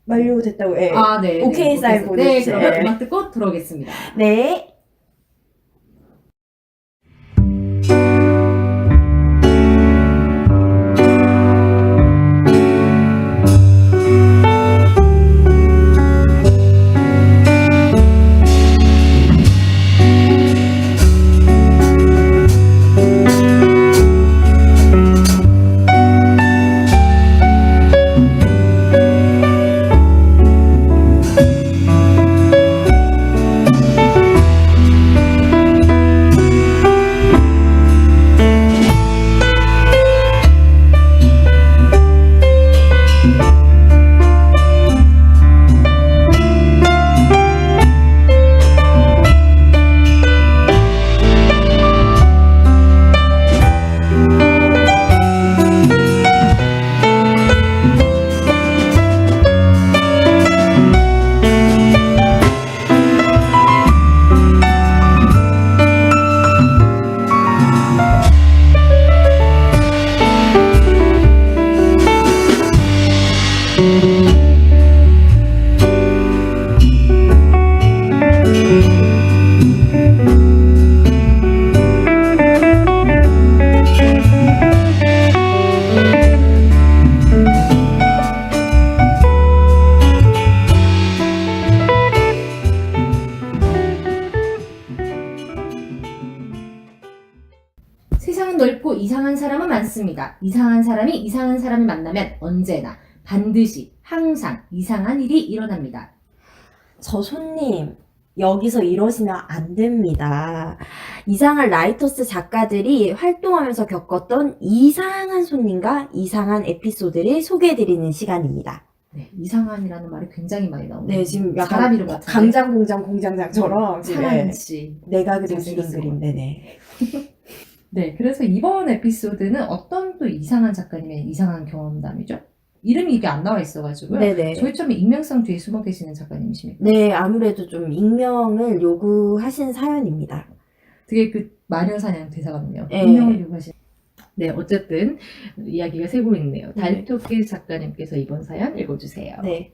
만료됐다고. 예. 아, 네. 오케이 사인 네, 보내주세요. 그러면 음악 듣고 돌아오겠습니다. 네. 그리고 이상한 사람은 많습니다. 이상한 사람이 이상한 사람을 만나면 언제나 반드시 항상 이상한 일이 일어납니다. 저 손님, 여기서 이러시면 안 됩니다. 이상한 라이터스 작가들이 활동하면서 겪었던 이상한 손님과 이상한 에피소드를 소개해드리는 시간입니다. 네, 이상한이라는 말이 굉장히 많이 나오네요. 네, 지금 약간 사람 이름 같은데. 강장공장 공장장처럼 사람 씨. 내가 그린 잘생겼을 그림 것 네네. 네, 그래서 이번 에피소드는 어떤 또 이상한 작가님의 이상한 경험담이죠? 이름이 이게 안 나와 있어가지고요. 네네. 저희처럼 익명성 뒤에 숨어 계시는 작가님이십니까? 네, 아무래도 좀 익명을 요구하신 사연입니다. 되게 그 마녀사냥 대사 같네요. 네. 익명을 요구하신. 네, 어쨌든 이야기가 새고 있네요. 네. 달토끼 작가님께서 이번 사연 읽어주세요. 네.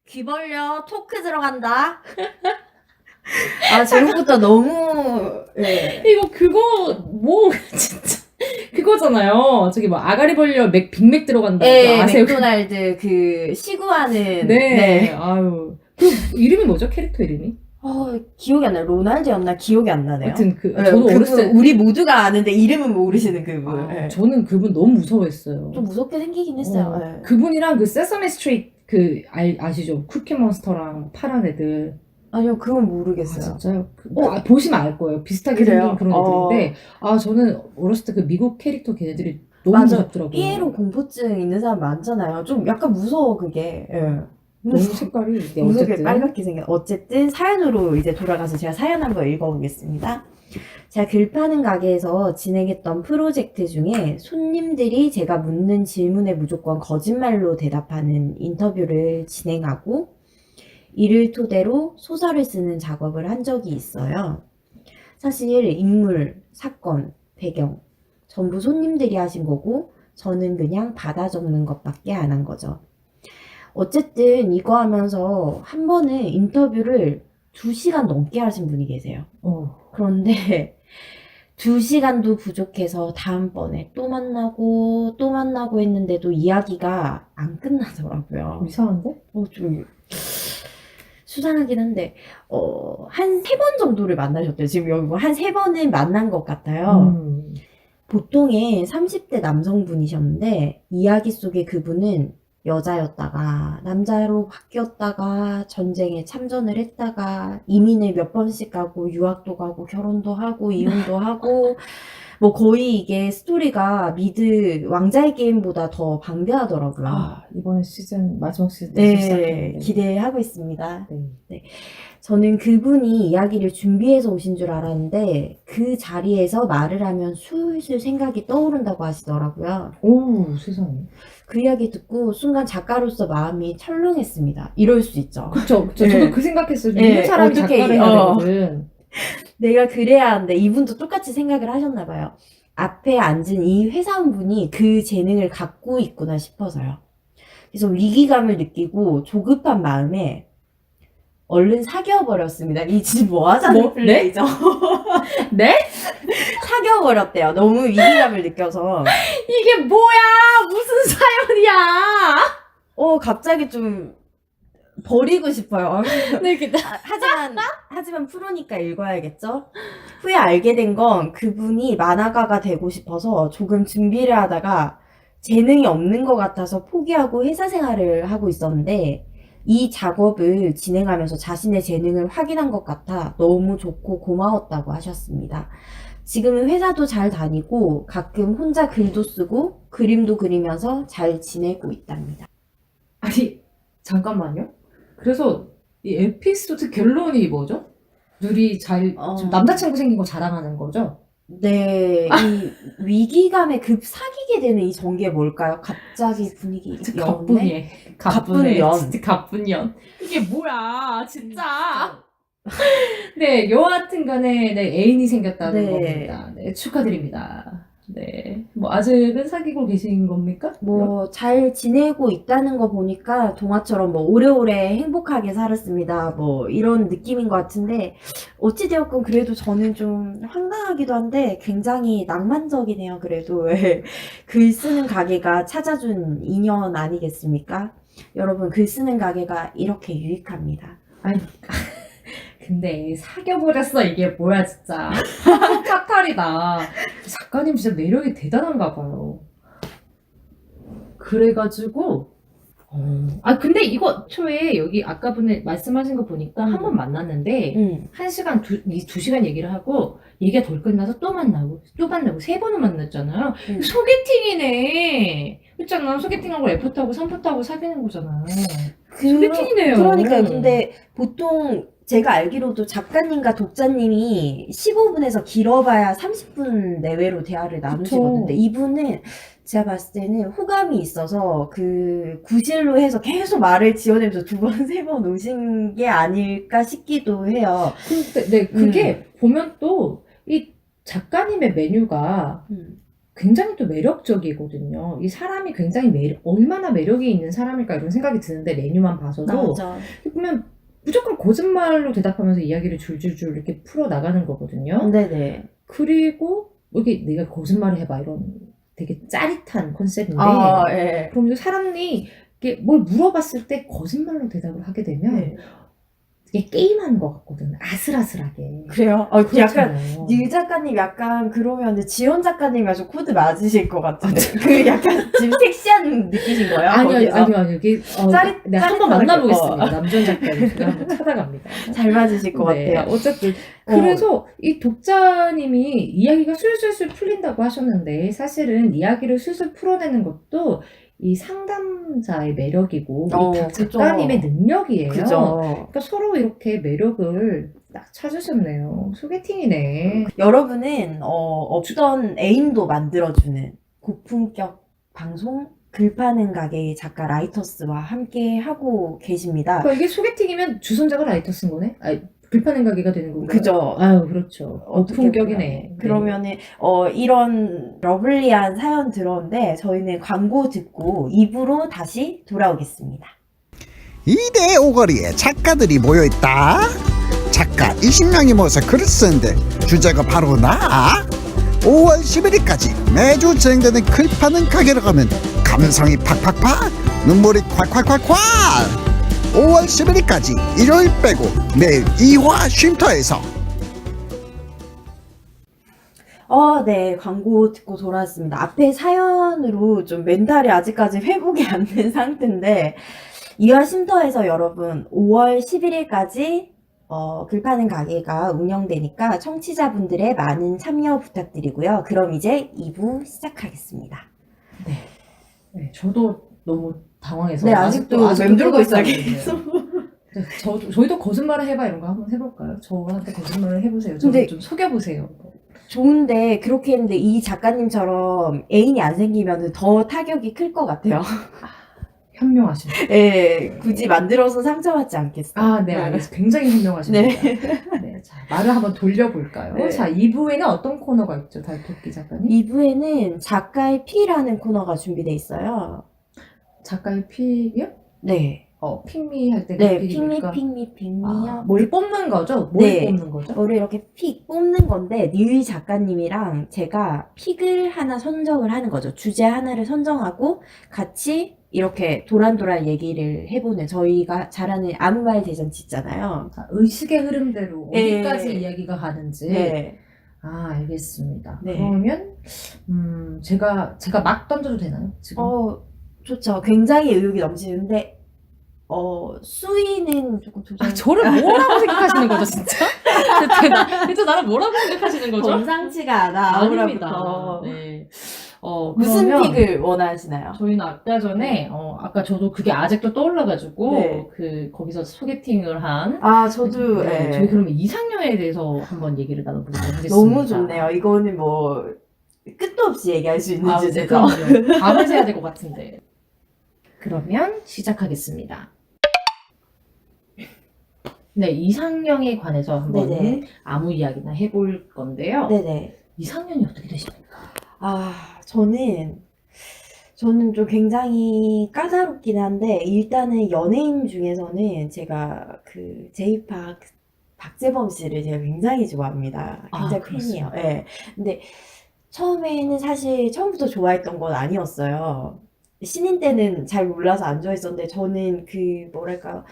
귀 벌려 토크 들어간다. 아, 제목부터 너무 네. 이거 그거 뭐 진짜 그거잖아요. 저기 뭐 아가리 벌려 빅맥 들어간다. 네, 아세요? 맥도날드 그 시구하는 네. 아유. 그 이름이 뭐죠? 캐릭터 이름이? 기억이 안 나요. 로날드였나 기억이 안 나네요. 하여튼 그 네, 저는 그분, 어렸을 때 우리 모두가 아는데 이름은 모르시는 그분. 아, 네. 저는 그분 너무 무서워했어요. 좀 무섭게 생기긴 했어요. 어, 네. 그분이랑 그 세서미 스트리트 그 아시죠? 쿠키몬스터랑 파란 애들. 아니요, 그건 아, 모르겠어요. 진짜요? 보시면 알 거예요. 비슷하게 그래요? 생긴 그런 애들인데 저는 어렸을 때 그 미국 캐릭터 걔네들이 너무 맞아. 무섭더라고요. 피에로 공포증 있는 사람 많잖아요. 좀 약간 무서워 그게. 예. 너무 색깔이 네, 무섭게 어쨌든 빨갛게 생겨. 어쨌든 사연으로 이제 돌아가서 제가 사연 한번 읽어보겠습니다. 제가 글 파는 가게에서 진행했던 프로젝트 중에 손님들이 제가 묻는 질문에 무조건 거짓말로 대답하는 인터뷰를 진행하고 이를 토대로 소설을 쓰는 작업을 한 적이 있어요. 사실 인물, 사건, 배경 전부 손님들이 하신 거고 저는 그냥 받아 적는 것밖에 안 한 거죠. 어쨌든 이거 하면서 한 번은 인터뷰를 2시간 넘게 하신 분이 계세요. 그런데 2시간도 부족해서 다음번에 또 만나고 했는데도 이야기가 안 끝나더라고요. 이상한데? 좀 수상하긴 한데 한 3번 정도를 만나셨대요. 지금 여기 한 3번은 만난 것 같아요. 보통의 30대 남성분이셨는데 이야기 속에 그분은 여자였다가 남자로 바뀌었다가 전쟁에 참전을 했다가 이민을 몇 번씩 가고 유학도 가고 결혼도 하고 이혼도 하고 뭐 거의 이게 스토리가 미드 왕자의 게임보다 더 방대하더라고요. 이번에 마지막 시즌 네, 기대하고 있습니다. 네. 저는 그분이 이야기를 준비해서 오신 줄 알았는데 그 자리에서 말을 하면 술술 생각이 떠오른다고 하시더라고요. 오, 세상에. 그 이야기 듣고 순간 작가로서 마음이 철렁했습니다. 이럴 수 있죠. 그쵸. 네. 저도 그 생각했어요. 네, 있는 사람이 어떻게, 작가를 해야 되거든. 내가 그래야 하는데 이분도 똑같이 생각을 하셨나 봐요. 앞에 앉은 이 회사원분이 그 재능을 갖고 있구나 싶어서요. 그래서 위기감을 느끼고 조급한 마음에 얼른 사귀어버렸습니다. 이 지금 뭐 하자는 플레이죠? 네? 사귀어버렸대요. 너무 위기감을 느껴서. 이게 뭐야? 무슨 사연이야? 갑자기 좀 버리고 싶어요. 네, 하지만 프로니까 읽어야겠죠? 후에 알게 된 건 그분이 만화가가 되고 싶어서 조금 준비를 하다가 재능이 없는 것 같아서 포기하고 회사 생활을 하고 있었는데 이 작업을 진행하면서 자신의 재능을 확인한 것 같아 너무 좋고 고마웠다고 하셨습니다. 지금은 회사도 잘 다니고 가끔 혼자 글도 쓰고 그림도 그리면서 잘 지내고 있답니다. 아니, 잠깐만요. 그래서 이 에피소드 결론이 뭐죠? 둘이 지금 남자친구 생긴 거 자랑하는 거죠? 네, 이 위기감에 급 사귀게 되는 이 전개가 뭘까요? 갑자기 분위기 연애? 가뿐연. 진짜 가뿐연. 이게 뭐야, 진짜. 네, 여하튼 간에 애인이 생겼다는 네. 겁니다. 네, 축하드립니다. 네. 뭐, 아직은 사귀고 계신 겁니까? 뭐 잘 지내고 있다는 거 보니까 동화처럼 뭐 오래오래 행복하게 살았습니다. 뭐 이런 느낌인 것 같은데 어찌되었건 그래도 저는 좀 황당하기도 한데 굉장히 낭만적이네요. 그래도 글 쓰는 가게가 찾아준 인연 아니겠습니까? 여러분 글 쓰는 가게가 이렇게 유익합니다. 아니, 근데 사겨버렸어 이게 뭐야 진짜. 한국 타탈이다. 작가님 진짜 매력이 대단한가 봐요. 그래가지고 근데 이거 초에 여기 아까 분에 말씀하신 거 보니까 한 번 만났는데 1시간, 2시간 얘기를 하고 얘기가 덜 끝나서 또 만나고 또 만나고 3번을 만났잖아요. 소개팅이네. 그렇잖아. 소개팅하고 F 타고 3부 타고 사귀는 거잖아. 소개팅이네요. 그러니까요. 근데 보통 제가 알기로도 작가님과 독자님이 15분에서 길어봐야 30분 내외로 대화를 나누시거든요. 이분은 제가 봤을 때는 호감이 있어서 그 구실로 해서 계속 말을 지어내면서 2번, 3번 오신 게 아닐까 싶기도 해요. 근데 네, 그게 보면 또 이 작가님의 메뉴가 굉장히 또 매력적이거든요. 이 사람이 굉장히 얼마나 매력이 있는 사람일까 이런 생각이 드는데 메뉴만 봐서도 맞아. 보면 무조건 거짓말로 대답하면서 이야기를 줄줄줄 이렇게 풀어 나가는 거거든요. 네네. 그리고 이게 내가 거짓말을 해봐 이런 되게 짜릿한 컨셉인데 예. 그럼 사람이 이게 뭘 물어봤을 때 거짓말로 대답을 하게 되면 네. 이게 게임하는 것 같거든. 아슬아슬하게. 그래요? 약간 그렇잖아요. 닐 작가님 약간 그러면 지원 작가님이랑 좀 코드 맞으실 것 같은데 그 약간 지금 섹시한 느끼신 거예요? 아니요. 이게 내가 한번 짜릿하게. 만나보겠습니다. 남전 작가님 제가 한번 찾아갑니다. 잘 맞으실 것 네, 같아요. 어쨌든 그래서 이 독자님이 이야기가 술술술 풀린다고 하셨는데 사실은 이야기를 술술 풀어내는 것도 이 상담자의 매력이고 이 그죠. 작가님의 능력이에요. 그죠. 그러니까 서로 이렇게 매력을 딱 찾으셨네요. 소개팅이네. 여러분은 없던 애인도 만들어주는 고품격 방송 글파는 가게 작가 라이터스와 함께 하고 계십니다. 그러니까 이게 소개팅이면 주선자가 라이터 쓴 거네? 불파는 가게가 되는 건가요? 그죠. 아유, 그렇죠. 어떻게 고품격이네. 그러면은 이런 러블리한 사연 들었는데 저희는 광고 듣고 2부로 다시 돌아오겠습니다. 이대 오거리에 작가들이 모여있다. 작가 20명이 모여서 글을 쓰는데 주제가 바로 나. 5월 11일까지 매주 진행되는 글 파는 가게로 가면 감성이 팍팍팍, 눈물이 콸콸콸콸. 5월 11일까지 일요일 빼고 매일 2화 쉼터에서. 네, 광고 듣고 돌아왔습니다. 앞에 사연으로 좀 멘탈이 아직까지 회복이 안 된 상태인데, 이화 쉼터에서 여러분 5월 11일까지 글 파는 가게가 운영되니까 청취자분들의 많은 참여 부탁드리고요. 그럼 이제 2부 시작하겠습니다. 네, 저도 너무 당황해서. 네, 아직도 맴돌고 있어요, 계속. 네, 저희도 거짓말을 해봐 이런 거 한번 해볼까요? 저한테 거짓말을 해보세요. 저를 근데- 좀 속여보세요. 좋은데 그렇게 했는데 이 작가님처럼 애인이 안 생기면 더 타격이 클 것 같아요. 현명하십니다. 예, 굳이 만들어서 상처받지 않겠어요. 네, 알겠습니다. 굉장히 현명하십니다. 네, 자, 말을 한번 돌려볼까요? 네. 자, 2부에는 어떤 코너가 있죠? 도끼 작가님? 2부에는 작가의 피라는 코너가 준비되어 있어요. 작가의 픽이요? 네. 픽미 할 때 네, 그 픽입니까? 픽미요. 뭘 뽑는 거죠? 뭘 네. 뽑는 거죠? 저를 이렇게 픽 뽑는 건데, 닐 작가님이랑 제가 픽을 하나 선정을 하는 거죠. 주제 하나를 선정하고 같이 이렇게 도란도란 얘기를 해보는 저희가 잘하는 아무 말 대잔치 있잖아요. 의식의 흐름대로 네. 어디까지 이야기가 가는지. 네. 알겠습니다. 네. 그러면 제가 막 던져도 되나요? 지금? 좋죠. 굉장히 의욕이 넘치는데, 수위는 조금 조절. 저를 뭐라고 생각하시는 거죠, 진짜? 진짜 나를 뭐라고 생각하시는 거죠? 범상치가 않아. 아닙니다. 아우라부터. 네. 무슨 그러면 픽을 원하시나요? 저희는 아까 전에, 아까 저도 그게 아직도 떠올라가지고, 네. 거기서 소개팅을 한. 저도, 네, 저희 그러면 이상형에 대해서 한번 얘기를 나눠보도록 하겠습니다. 너무 좋네요. 이거는 뭐, 끝도 없이 얘기할 수 있는 주제죠. 그럼요. 밤을 새야 될 것 같은데. 그러면 시작하겠습니다. 네, 이상형에 관해서 한번 네네. 아무 이야기나 해볼 건데요. 네네. 이상형이 어떻게 되십니까? 저는 좀 굉장히 까다롭긴 한데, 일단은 연예인 중에서는 제가 그 제이팍 박재범 씨를 제가 굉장히 좋아합니다. 굉장히 팬이에요. 그렇습니까? 예. 근데 처음에는 사실 처음부터 좋아했던 건 아니었어요. 신인 때는 잘 몰라서 안 좋아했었는데, 저는 뭐랄까,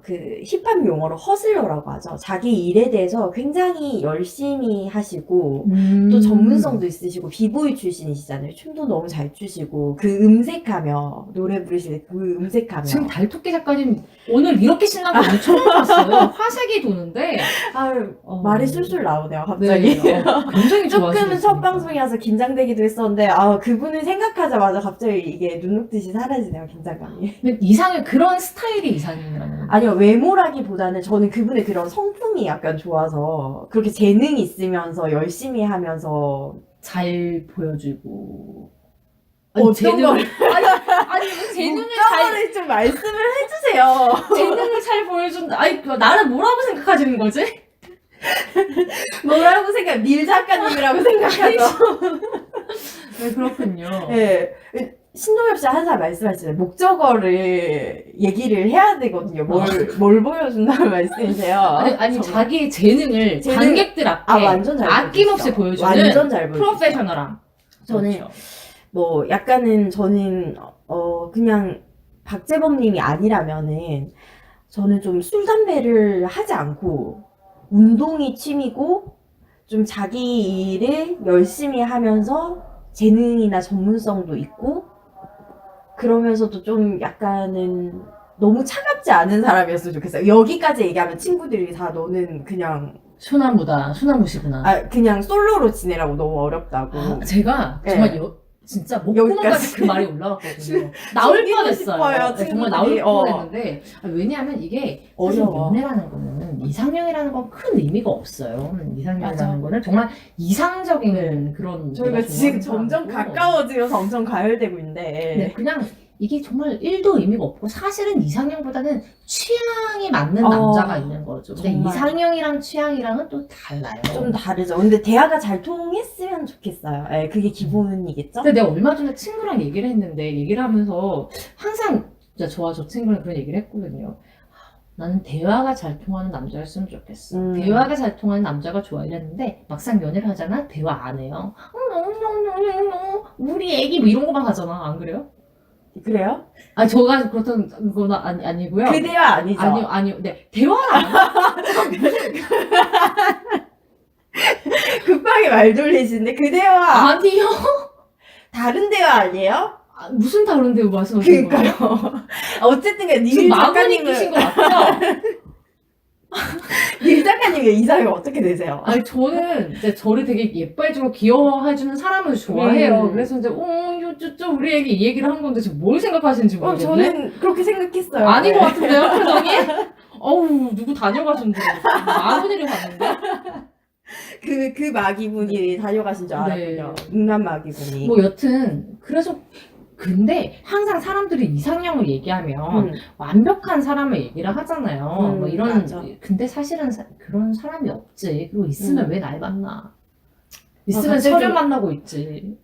그 힙합 용어로 허슬러라고 하죠. 자기 일에 대해서 굉장히 열심히 하시고 또 전문성도 있으시고 비보이 출신이시잖아요. 춤도 너무 잘 추시고 그 음색하며 노래 부르실 때 그 음색하며 지금 달토끼 작가님 오늘 이렇게 신난 거 오늘 처음 봤어요. 화색이 도는데 아유, 어, 말이 술술 나오네요. 갑자기. 네, 굉장히 조금은 좋아하시는 첫 방송이라서 긴장되기도 했었는데 그분을 생각하자마자 갑자기 이게 눈 녹듯이 사라지네요. 긴장감이. 근데 이상해 그런 스타일이 이상형이라는 아니요, 외모라기보다는 저는 그분의 그런 성품이 약간 좋아서 그렇게 재능이 있으면서 열심히 하면서 잘 보여주고 어떤 걸 아니 목적어를 좀 말씀을 해주세요. 재능을 잘 보여준다. 아니 나를 뭐라고 생각하시는 거지? 뭐라고 생각? 닐 작가님이라고 생각하죠. 네 그렇군요. 네. 신동엽 씨 항상 말씀하시잖아요. 목적어를 얘기를 해야 되거든요. 뭘 보여준다는 말씀이세요. 아니 정말. 자기의 재능을 재능- 관객들 앞에 완전 잘 아낌없이 보여주시죠. 보여주는 완전 잘 보여주시죠. 프로페셔널함. 저는 그렇죠. 뭐 약간은 저는 그냥 박재범님이 아니라면은 저는 좀 술 담배를 하지 않고 운동이 취미고 좀 자기 일을 열심히 하면서 재능이나 전문성도 있고 그러면서도 좀 약간은 너무 차갑지 않은 사람이었으면 좋겠어요. 여기까지 얘기하면 친구들이 다 너는 그냥 소나무시구나. 그냥 솔로로 지내라고 너무 어렵다고. 제가 네. 정말 진짜 목구멍까지 여기까지. 그 말이 올라왔거든요. 나올 숨기고 뻔했어요. 싶어요, 네, 정말 친구들이. 나올 뻔했는데 왜냐하면 이게 사실 어려워. 연애라는 거는 이상형이라는 건 큰 의미가 없어요. 이상형이라는 맞아. 거는 정말 이상적인 그런 저희가 내가 지금 좋아하는 점점 사람이고. 가까워지면서 엄청 가열되고 있는데. 네, 그냥 이게 정말 1도 의미가 없고 사실은 이상형보다는 취향이 맞는 남자가 있는 거죠. 근데 정말. 이상형이랑 취향이랑은 또 달라요. 좀 다르죠. 근데 대화가 잘 통했으면 좋겠어요. 예, 그게 기본이겠죠? 근데 내가 얼마 전에 친구랑 얘기를 했는데 얘기를 하면서 항상 진짜 저와 저 친구랑 그런 얘기를 했거든요. 나는 대화가 잘 통하는 남자였으면 좋겠어. 대화가 잘 통하는 남자가 좋아 이랬는데 막상 연애를 하잖아? 대화 안 해요. 우리 애기 뭐 이런 거만 하잖아. 안 그래요? 그래요? 아니 저가 그렇다는 건 아니고요. 그 대화 아니죠? 아니요. 네. 대화를 안 해요. 급하게 말 돌리시는데 그 대화 아니요. 다른 대화 아니에요? 무슨 다른 대화 말씀하시는 거예요? 그러니까요. 어쨌든 닐 지금 마구니 끼신 작가님은 거 맞죠? 닐 작가님의 이상형 어떻게 되세요? 아니 저는 이제 저를 되게 예뻐해주고 귀여워해주는 사람을 좋아해요. 그래서 이제 우리 애기 이 얘기를 한 건데 지금 뭘 생각하시는지 모르겠네. 저는 그렇게 생각했어요. 아닌 네. 것 같은데요, 표정이? 어우 누구 다녀가신 줄 알았어요. 마구니를 봤는데. 그 마기분이 다녀가신 줄 알았군요. 음란 마기분이. 뭐 여튼 그래서 근데 항상 사람들이 이상형을 얘기하면 완벽한 사람을 얘기를 하잖아요. 뭐 이런 맞아. 근데 사실은 그런 사람이 없지. 그리고 있으면 왜 날 만나? 있으면 갑자기 서련 좀- 만나고 있지.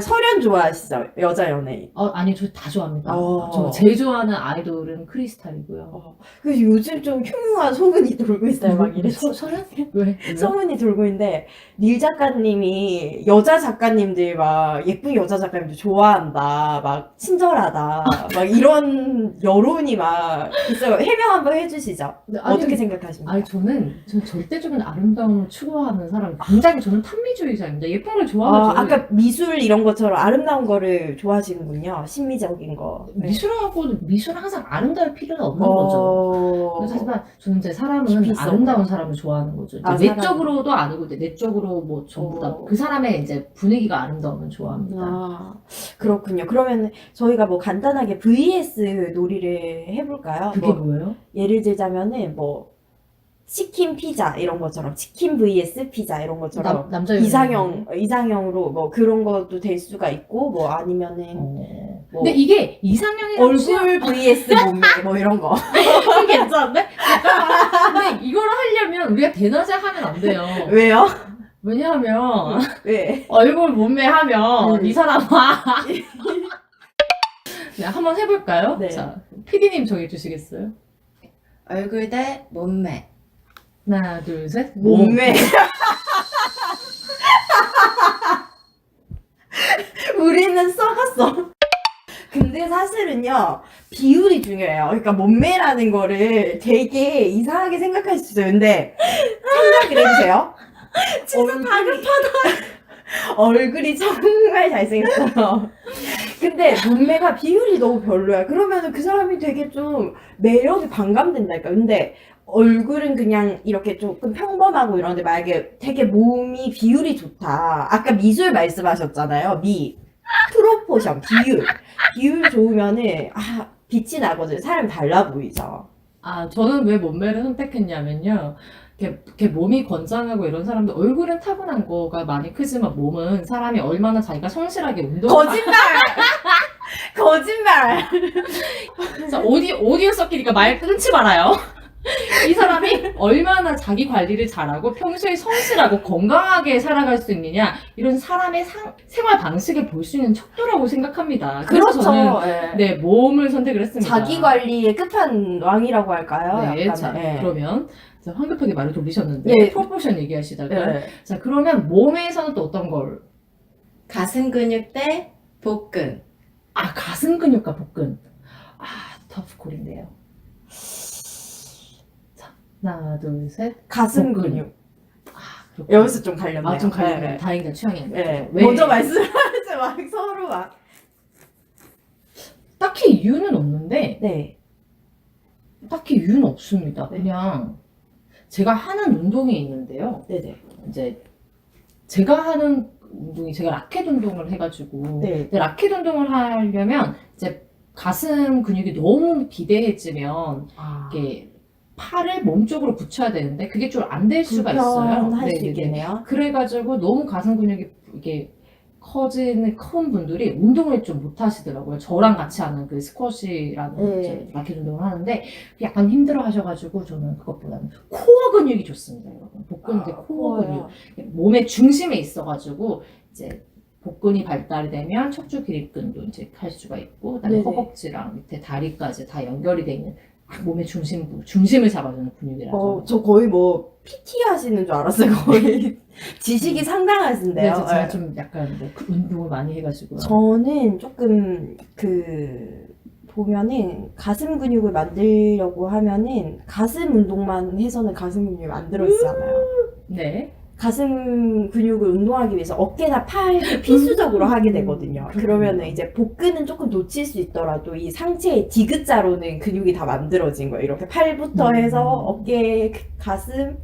설현 좋아하시죠? 여자 연예인. 아니 저 다 좋아합니다. 어. 저 제일 좋아하는 아이돌은 크리스탈이고요. 그 요즘 좀 흉흉한 소문이 돌고 있어요. 막 이래. 서련? 왜? 소문이 돌고 있는데 닐 작가님이 여자 작가님들 막 예쁜 여자 작가님들 좋아한다, 막 친절하다, 막 이런 여론이 막 있어요. 해명 한번 해주시죠. 어떻게 생각하십니까? 아니 저는 절대적인 아름다움을 추구하는 사람. 굉장히 저는 탐미주의자입니다. 예쁜 걸 좋아하죠. 아까 미술 이런 것처럼 아름다운 거를 좋아하시는군요. 심미적인 거. 네. 미술은 항상 아름다울 필요는 없는 거죠. 그래서 하지만 저는 이제 사람은 깊이 있어. 아름다운 사람을 좋아하는 거죠. 이제 사람. 외적으로도 아니고 이제 내적으로 뭐 전부 다 그 사람의 이제 분위기가 아름다우면 좋아합니다. 그렇군요. 그러면 저희가 뭐 간단하게 VS 놀이를 해볼까요? 그게 뭐 뭐예요? 예를 들자면은 뭐 치킨 피자 이런 것처럼 치킨 vs 피자 이런 것처럼 남자 이상형으로 뭐 그런 것도 될 수가 있고 뭐 아니면은 뭐 근데 이게 이상형이랑 얼굴 vs 몸매 뭐 이런 거. 괜찮은데? 근데 이걸 하려면 우리가 대낮에 하면 안 돼요. 왜요? 왜냐하면 왜? 얼굴 몸매 하면 음. 이 사람아 네, 한번 해볼까요? 네. 자, PD님 정해주시겠어요? 얼굴 대 몸매. 하나, 둘, 셋. 몸매. 우리는 썩었어. 근데 사실은요, 비율이 중요해요. 그러니까 몸매라는 거를 되게 이상하게 생각할 수 있어요. 근데 생각을 해주세요. 진짜 다급하다. 얼굴이 정말 잘생겼어요. 근데 몸매가 비율이 너무 별로야. 그러면은 그 사람이 되게 좀 매력이 반감된다니까. 근데 얼굴은 그냥 이렇게 조금 평범하고 이런데 만약에 되게 몸이 비율이 좋다. 아까 미술 말씀하셨잖아요. 프로포션, 비율 좋으면은 빛이 나거든요. 사람이 달라 보이죠. 아, 저는 왜 몸매를 선택했냐면요. 이렇게 몸이 건장하고 이런 사람들 얼굴은 타고난 거가 많이 크지만 몸은 사람이 얼마나 자기가 성실하게 거짓말! 거짓말! 자, 오디오 섞이니까 말 끊지 말아요. 이 사람이 얼마나 자기 관리를 잘하고 평소에 성실하고 건강하게 살아갈 수 있느냐 이런 사람의 생활 방식을 볼 수 있는 척도라고 생각합니다. 그래서 저는 예. 네, 몸을 선택을 했습니다. 자기 관리의 끝판왕이라고 할까요? 네, 약간, 자, 예. 그러면 자, 황급하게 말을 돌리셨는데 예. 프로포션 얘기하시다가 예. 자, 그러면 몸에서는 또 어떤 걸? 가슴 근육 대 복근. 아, 가슴 근육과 복근. 아, 터프콜인데요. 자, 하나, 둘, 셋. 가슴 복근. 근육. 그렇군요. 여기서 좀 갈렸네요. 아, 좀 갈리네요. 네. 다행이다, 취향이. 네. 왜? 먼저 말씀하지 막 서로 막. 딱히 이유는 없는데, 네. 딱히 이유는 없습니다. 네. 그냥 제가 하는 운동이 있는데요. 네네. 이제 제가 하는 운동이 제가 라켓 운동을 해가지고 네. 근데 라켓 운동을 하려면 이제 가슴 근육이 너무 비대해지면 이게 팔을 몸 쪽으로 붙여야 되는데 그게 좀 안 될 수가 있어요. 불편할 수 네네네. 있겠네요. 그래가지고 너무 가슴 근육이 이게 커지는 큰 분들이 운동을 좀 못 하시더라고요. 저랑 같이 하는 그 스쿼시라는 네. 이제 라켓 운동을 하는데 약간 힘들어 하셔가지고 저는 그것보다는 코어 근육이 좋습니다. 여러분. 복근인데 코어 근육. 몸의 중심에 있어가지고 이제 복근이 발달이 되면 척추 기립근도 이제 할 수가 있고 그다음에 네네. 허벅지랑 밑에 다리까지 다 연결이 돼 있는 몸의 중심을 잡아주는 근육이라서. 저 거의 뭐 PT 하시는 줄 알았어요. 거의 지식이 네, 상당하신데요. 제가 네. 좀 약간 그 운동을 많이 해가지고요. 저는 조금 보면은 가슴 근육을 만들려고 하면은 가슴 운동만 해서는 가슴 근육이 만들어지지 않아요. 네. 가슴 근육을 운동하기 위해서 어깨나 팔 필수적으로 하게 되거든요. 그러면은 이제 복근은 조금 놓칠 수 있더라도 이 상체의 디귿자로는 근육이 다 만들어진 거예요. 이렇게 팔부터 해서 어깨, 가슴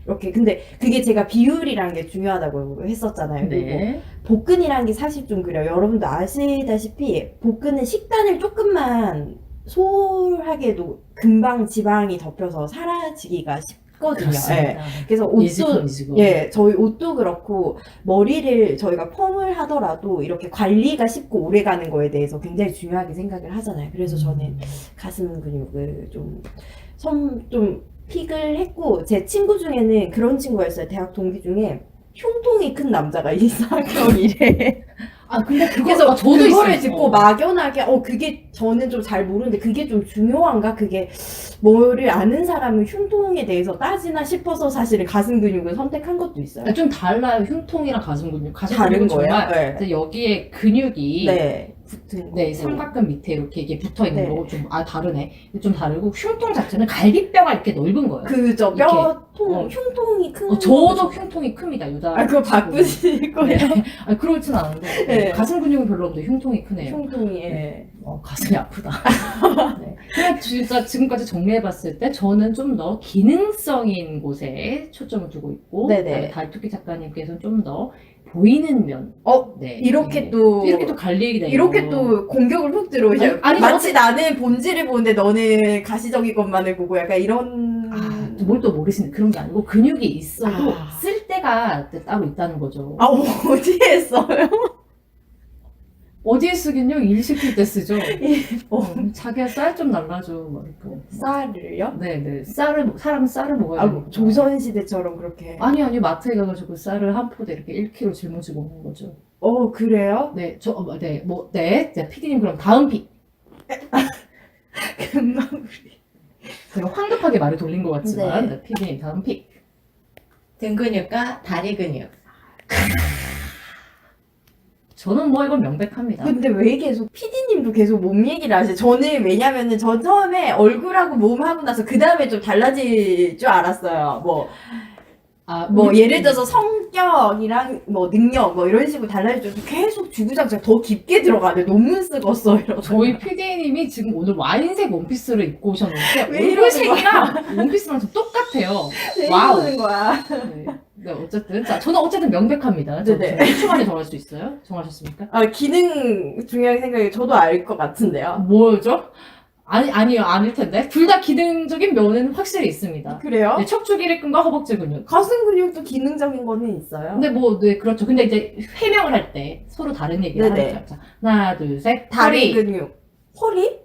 이렇게. 근데 그게 제가 비율이라는 게 중요하다고 했었잖아요. 그리고 네. 복근이라는 게 사실 좀 그래요. 여러분도 아시다시피 복근은 식단을 조금만 소홀하게도 금방 지방이 덮여서 사라지기가 쉽거든요. 예. 그래서 옷도 이지고. 저희 옷도 그렇고 머리를 저희가 펌을 하더라도 이렇게 관리가 쉽고 오래 가는 거에 대해서 굉장히 중요하게 생각을 하잖아요. 그래서 저는 가슴 근육을 좀 픽을 했고, 제 친구 중에는 그런 친구였어요. 대학 동기 중에 흉통이 큰 남자가 이상형이래. 아, 근데 그래서 저도 그거를 있어요. 듣고 막연하게 그게 저는 좀 잘 모르는데 그게 좀 중요한가? 그게 뭐를 아는 사람은 흉통에 대해서 따지나 싶어서 사실은 가슴 근육을 선택한 것도 있어요. 좀 달라요. 흉통이랑 가슴 근육. 가슴 다른 근육은 거예요? 정말 네. 이제 여기에 근육이 네. 붙은 네, 거고. 삼각근 밑에 이렇게 이게 붙어 있는 네. 거고 다르네. 좀 다르고 흉통 자체는 갈비뼈가 이렇게 넓은 거예요. 그죠. 이렇게. 흉통이 큰. 저도 흉통이 큽니다. 유다. 그거 바꾸실 거예요? 아, 그렇진 않은데 네. 가슴 근육은 별로 없는데 흉통이 크네요. 흉통이. 가슴이 아프다. 네. 그냥 진짜 지금까지 정리해봤을 때 저는 좀 더 기능성인 곳에 초점을 두고 있고 네네. 그다음에 달토끼 작가님께서는 좀 더 보이는 면. 네. 이렇게 이렇게 또 갈리게 되고 이렇게 또 공격을 훅 들어오셔요. 아니, 마치 나는 본질을 보는데 너는 가시적인 것만을 보고 약간 이런. 뭘 또 모르시는 그런 게 아니고 근육이 있어도 아. 쓸 때가 따로 있다는 거죠. 어디에 써요? 어디에 쓰긴요? 일 시킬 때 쓰죠. 예. 자기야 쌀 좀 날라줘. 막 이렇게. 쌀을요? 네네. 사람 쌀을 먹어야 되니까. 조선시대처럼 그렇게. 아니 마트에 가가지고 쌀을 한 포대 이렇게 1kg 짊어지고 오는 거죠. 그래요? 네, 네, 피디님 그럼 다음 픽. 금방. 제가 황급하게 말을 돌린 것 같지만, 네. 네, 피디님 다음 픽. 등 근육과 다리 근육. 저는 뭐 이건 명백합니다. 근데 왜 계속 PD님 피디님도 계속 몸 얘기를 하세요. 저는 왜냐면은 전 처음에 얼굴하고 몸 하고 나서 그 다음에 좀 달라질 줄 알았어요. 뭐 예를 들어서 성격이랑 뭐 능력 뭐 이런 식으로 달라질 줄 계속 주구장창 더 깊게 들어가네. 논문 쓰겠어 이러고. 저희 PD님이 지금 오늘 와인색 원피스를 입고 오셨는데 왜 얼굴 이러는 색이랑 원피스랑 좀 똑같아요. 왜 와우. 이러는 거야? 네. 네, 어쨌든 자 저는 어쨌든 명백합니다. 저 네네. 1초 만에 정할 수 있어요? 정하셨습니까? 아, 기능 중요하게 생각해. 저도 알 것 같은데요. 뭐죠? 아니요, 아닐 텐데. 둘 다 기능적인 면은 확실히 있습니다. 그래요? 네, 척추 기립근과 허벅지 근육. 가슴 근육도 기능적인 거는 있어요. 근데 네, 그렇죠. 근데 이제 해명을 할 때 서로 다른 얘기를 네네. 하죠. 자, 하나, 둘, 셋. 다리 허리. 근육. 허리?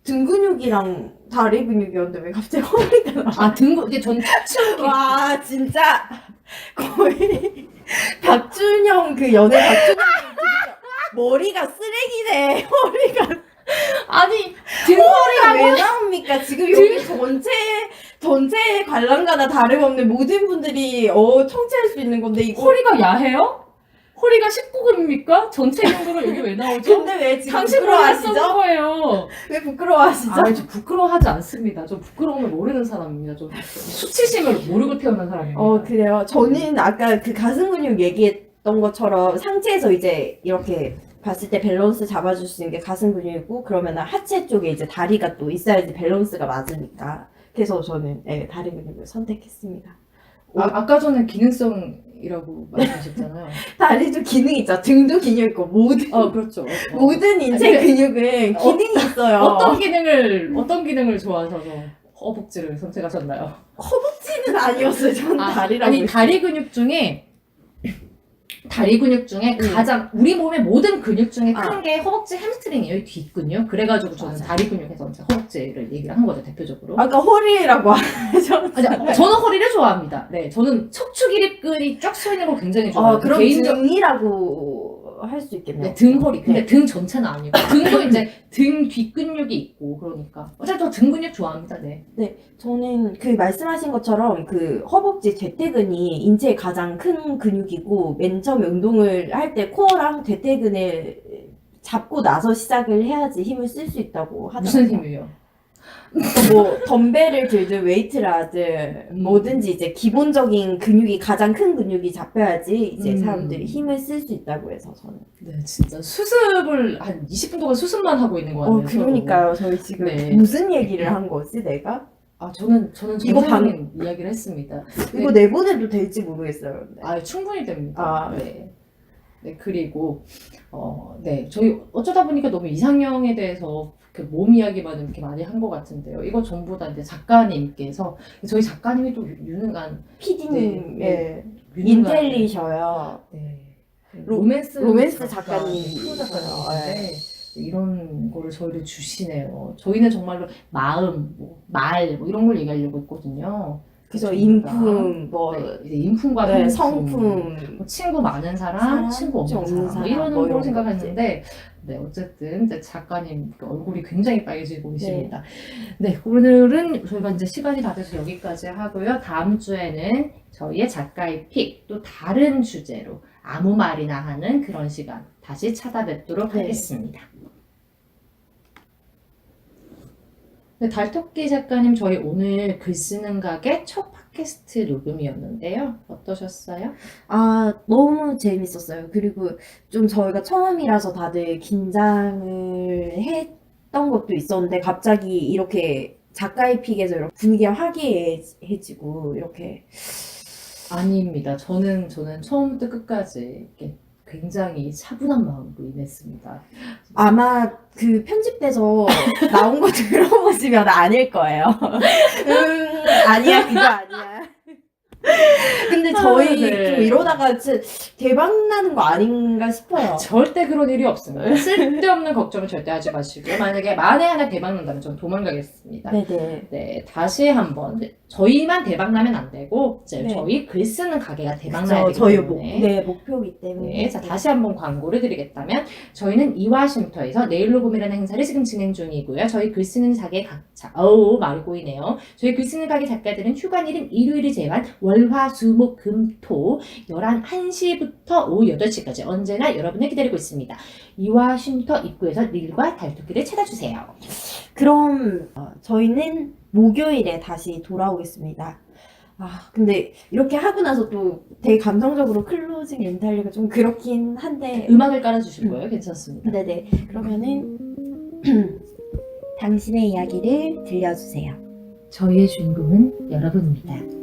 등 근육이랑 다리 근육이었는데 왜 갑자기 허리가 나와? 아, 이게 전 척추 기립. 와, 진짜 거의 박준영 그 연애 박준영 머리가 쓰레기네. 허리가 아니, 허리가 등허리하고 왜 나옵니까? 지금 여기 전체 관람가나 다름없는 모든 분들이 청취할 수 있는 건데 이거 허리가 야해요? 허리가 19금입니까? 전체 연금을 여기 왜 나오죠? 근데 왜 지금 당신 머리가 써는 부끄러워하시죠? 거예요. 왜 부끄러워하시죠? 아, 저 부끄러워하지 않습니다. 저 부끄러움을 모르는 사람입니다. 저 수치심을 모르고 태어난 사람입니다. 그래요. 저는 아까 그 가슴 근육 얘기했던 것처럼 상체에서 이제 이렇게 봤을 때 밸런스 잡아줄 수 있는 게 가슴 근육이고 그러면 하체 쪽에 이제 다리가 또 있어야지 밸런스가 맞으니까. 그래서 저는 다리 근육을 선택했습니다. 아까 전에 기능성이라고 말씀하셨잖아요. 다리도 기능 있죠. 등도 기능 있고 그렇죠. 모든 인체 근데 근육은 기능이 있어요. 어떤 기능을 좋아하셔서 허벅지를 선택하셨나요? 허벅지는 아니었어요. 저는 다리라고. 아니, 다리 근육 중에 가장 우리 몸의 모든 근육 중에 큰 게 허벅지 햄스트링이에요. 이 뒷근육. 그래가지고 저는 맞아. 다리 근육에서 이제 허벅지를 얘기를 한 거죠, 대표적으로. 아까 허리라고 하죠. 아니, 저는 허리를 좋아합니다. 네, 저는 척추 기립근이 쫙 서 있는 걸 굉장히 좋아해요. 그럼 개인적 등이라고 할 수 있겠네요. 네, 등 허리. 근데 네. 등 전체는 아니고 등도 이제 등 뒷근육이 있고 그러니까 어쨌든 저 등 근육 좋아합니다. 네. 저는 그 말씀하신 것처럼 그 허벅지 대퇴근이 인체의 가장 큰 근육이고 맨 처음에 운동을 할 때 코어랑 대퇴근을 잡고 나서 시작을 해야지 힘을 쓸 수 있다고 하더라고요. 무슨 힘이에요? 뭐 덤벨을 들든 웨이트를 하든 뭐든지 이제 기본적인 근육이 가장 큰 근육이 잡혀야지 이제 사람들이 힘을 쓸 수 있다고 해서 저는. 네, 진짜 수습을 한 20분 동안 수습만 하고 있는 거 같네요. 그러니까요. 저희 지금 네. 무슨 얘기를 한 거지 내가? 저는 이거 전생님 이야기를 했습니다. 이거 내보내도 될지 모르겠어요. 근데. 충분히 됩니다. 아, 네. 네, 그리고 네, 저희 어쩌다 보니까 너무 이상형에 대해서 그 몸 이야기만 이렇게 많이 한 것 같은데요. 이거 전부 다 이제 작가님께서 저희 작가님이 또 유능한 PD님, 네. 인텔리셔요. 네. 로맨스 작가님. 프로 작가님인데 이런 거를 저희를 주시네요. 저희는 정말로 마음, 말 이런 걸 얘기하려고 했거든요. 그죠. 그러니까. 인품, 이제 인품과 네, 성품, 성품. 뭐 친구 많은 사람, 친구 없는 사람, 이런 뭐 걸 이런 생각했는데, 네, 어쨌든 이제 작가님 그 얼굴이 굉장히 빨개지고 계십니다. 네, 오늘은 저희가 이제 시간이 다 돼서 여기까지 하고요. 다음 주에는 저희의 작가의 픽, 또 다른 주제로 아무 말이나 하는 그런 시간 다시 찾아뵙도록 하겠습니다. 네, 달토끼 작가님, 저희 오늘 글 쓰는 가게 첫 팟캐스트 녹음이었는데요. 어떠셨어요? 너무 재밌었어요. 그리고 좀 저희가 처음이라서 다들 긴장을 했던 것도 있었는데 갑자기 이렇게 작가의 픽에서 이렇게 분위기가 화기애애해지고 이렇게 아닙니다. 저는 처음부터 끝까지 이렇게 굉장히 차분한 마음으로 임했습니다. 아마 그 편집돼서 나온 거 들어보시면 아닐 거예요. 아니야, 그거 아니야. 근데 저희 네. 좀 이러다가 진짜 대박 나는 거 아닌가 싶어요. 절대 그런 일이 없습니다. 쓸데없는 걱정을 절대 하지 마시고요. 만약에 만에 하나 대박 난다면 저는 도망가겠습니다. 네네. 네, 다시 한번 저희만 대박 나면 안 되고 이제 네. 저희 글 쓰는 가게가 대박 나야 되기 저희 때문에 목표이기 때문에. 네, 자, 다시 한번 광고를 드리겠다면 저희는 이화쉼터에서 내일로 봄이라는 행사를 지금 진행 중이고요. 저희 글 쓰는 가게 말이 꼬이네요. 저희 글 쓰는 가게 작가들은 휴관일인 일요일을 제외한 월화수목금토 11시부터 오후 8시까지 언제나 여러분을 기다리고 있습니다. 이화 쉼터 입구에서 닐과 달토끼를 찾아주세요. 그럼 저희는 목요일에 다시 돌아오겠습니다. 근데 이렇게 하고 나서 또 되게 감성적으로 클로징 멘트 하기가 좀 그렇긴 한데 음악을 깔아주실 거예요? 괜찮습니다. 네네. 그러면은 당신의 이야기를 들려주세요. 저희의 주인공은 여러분입니다.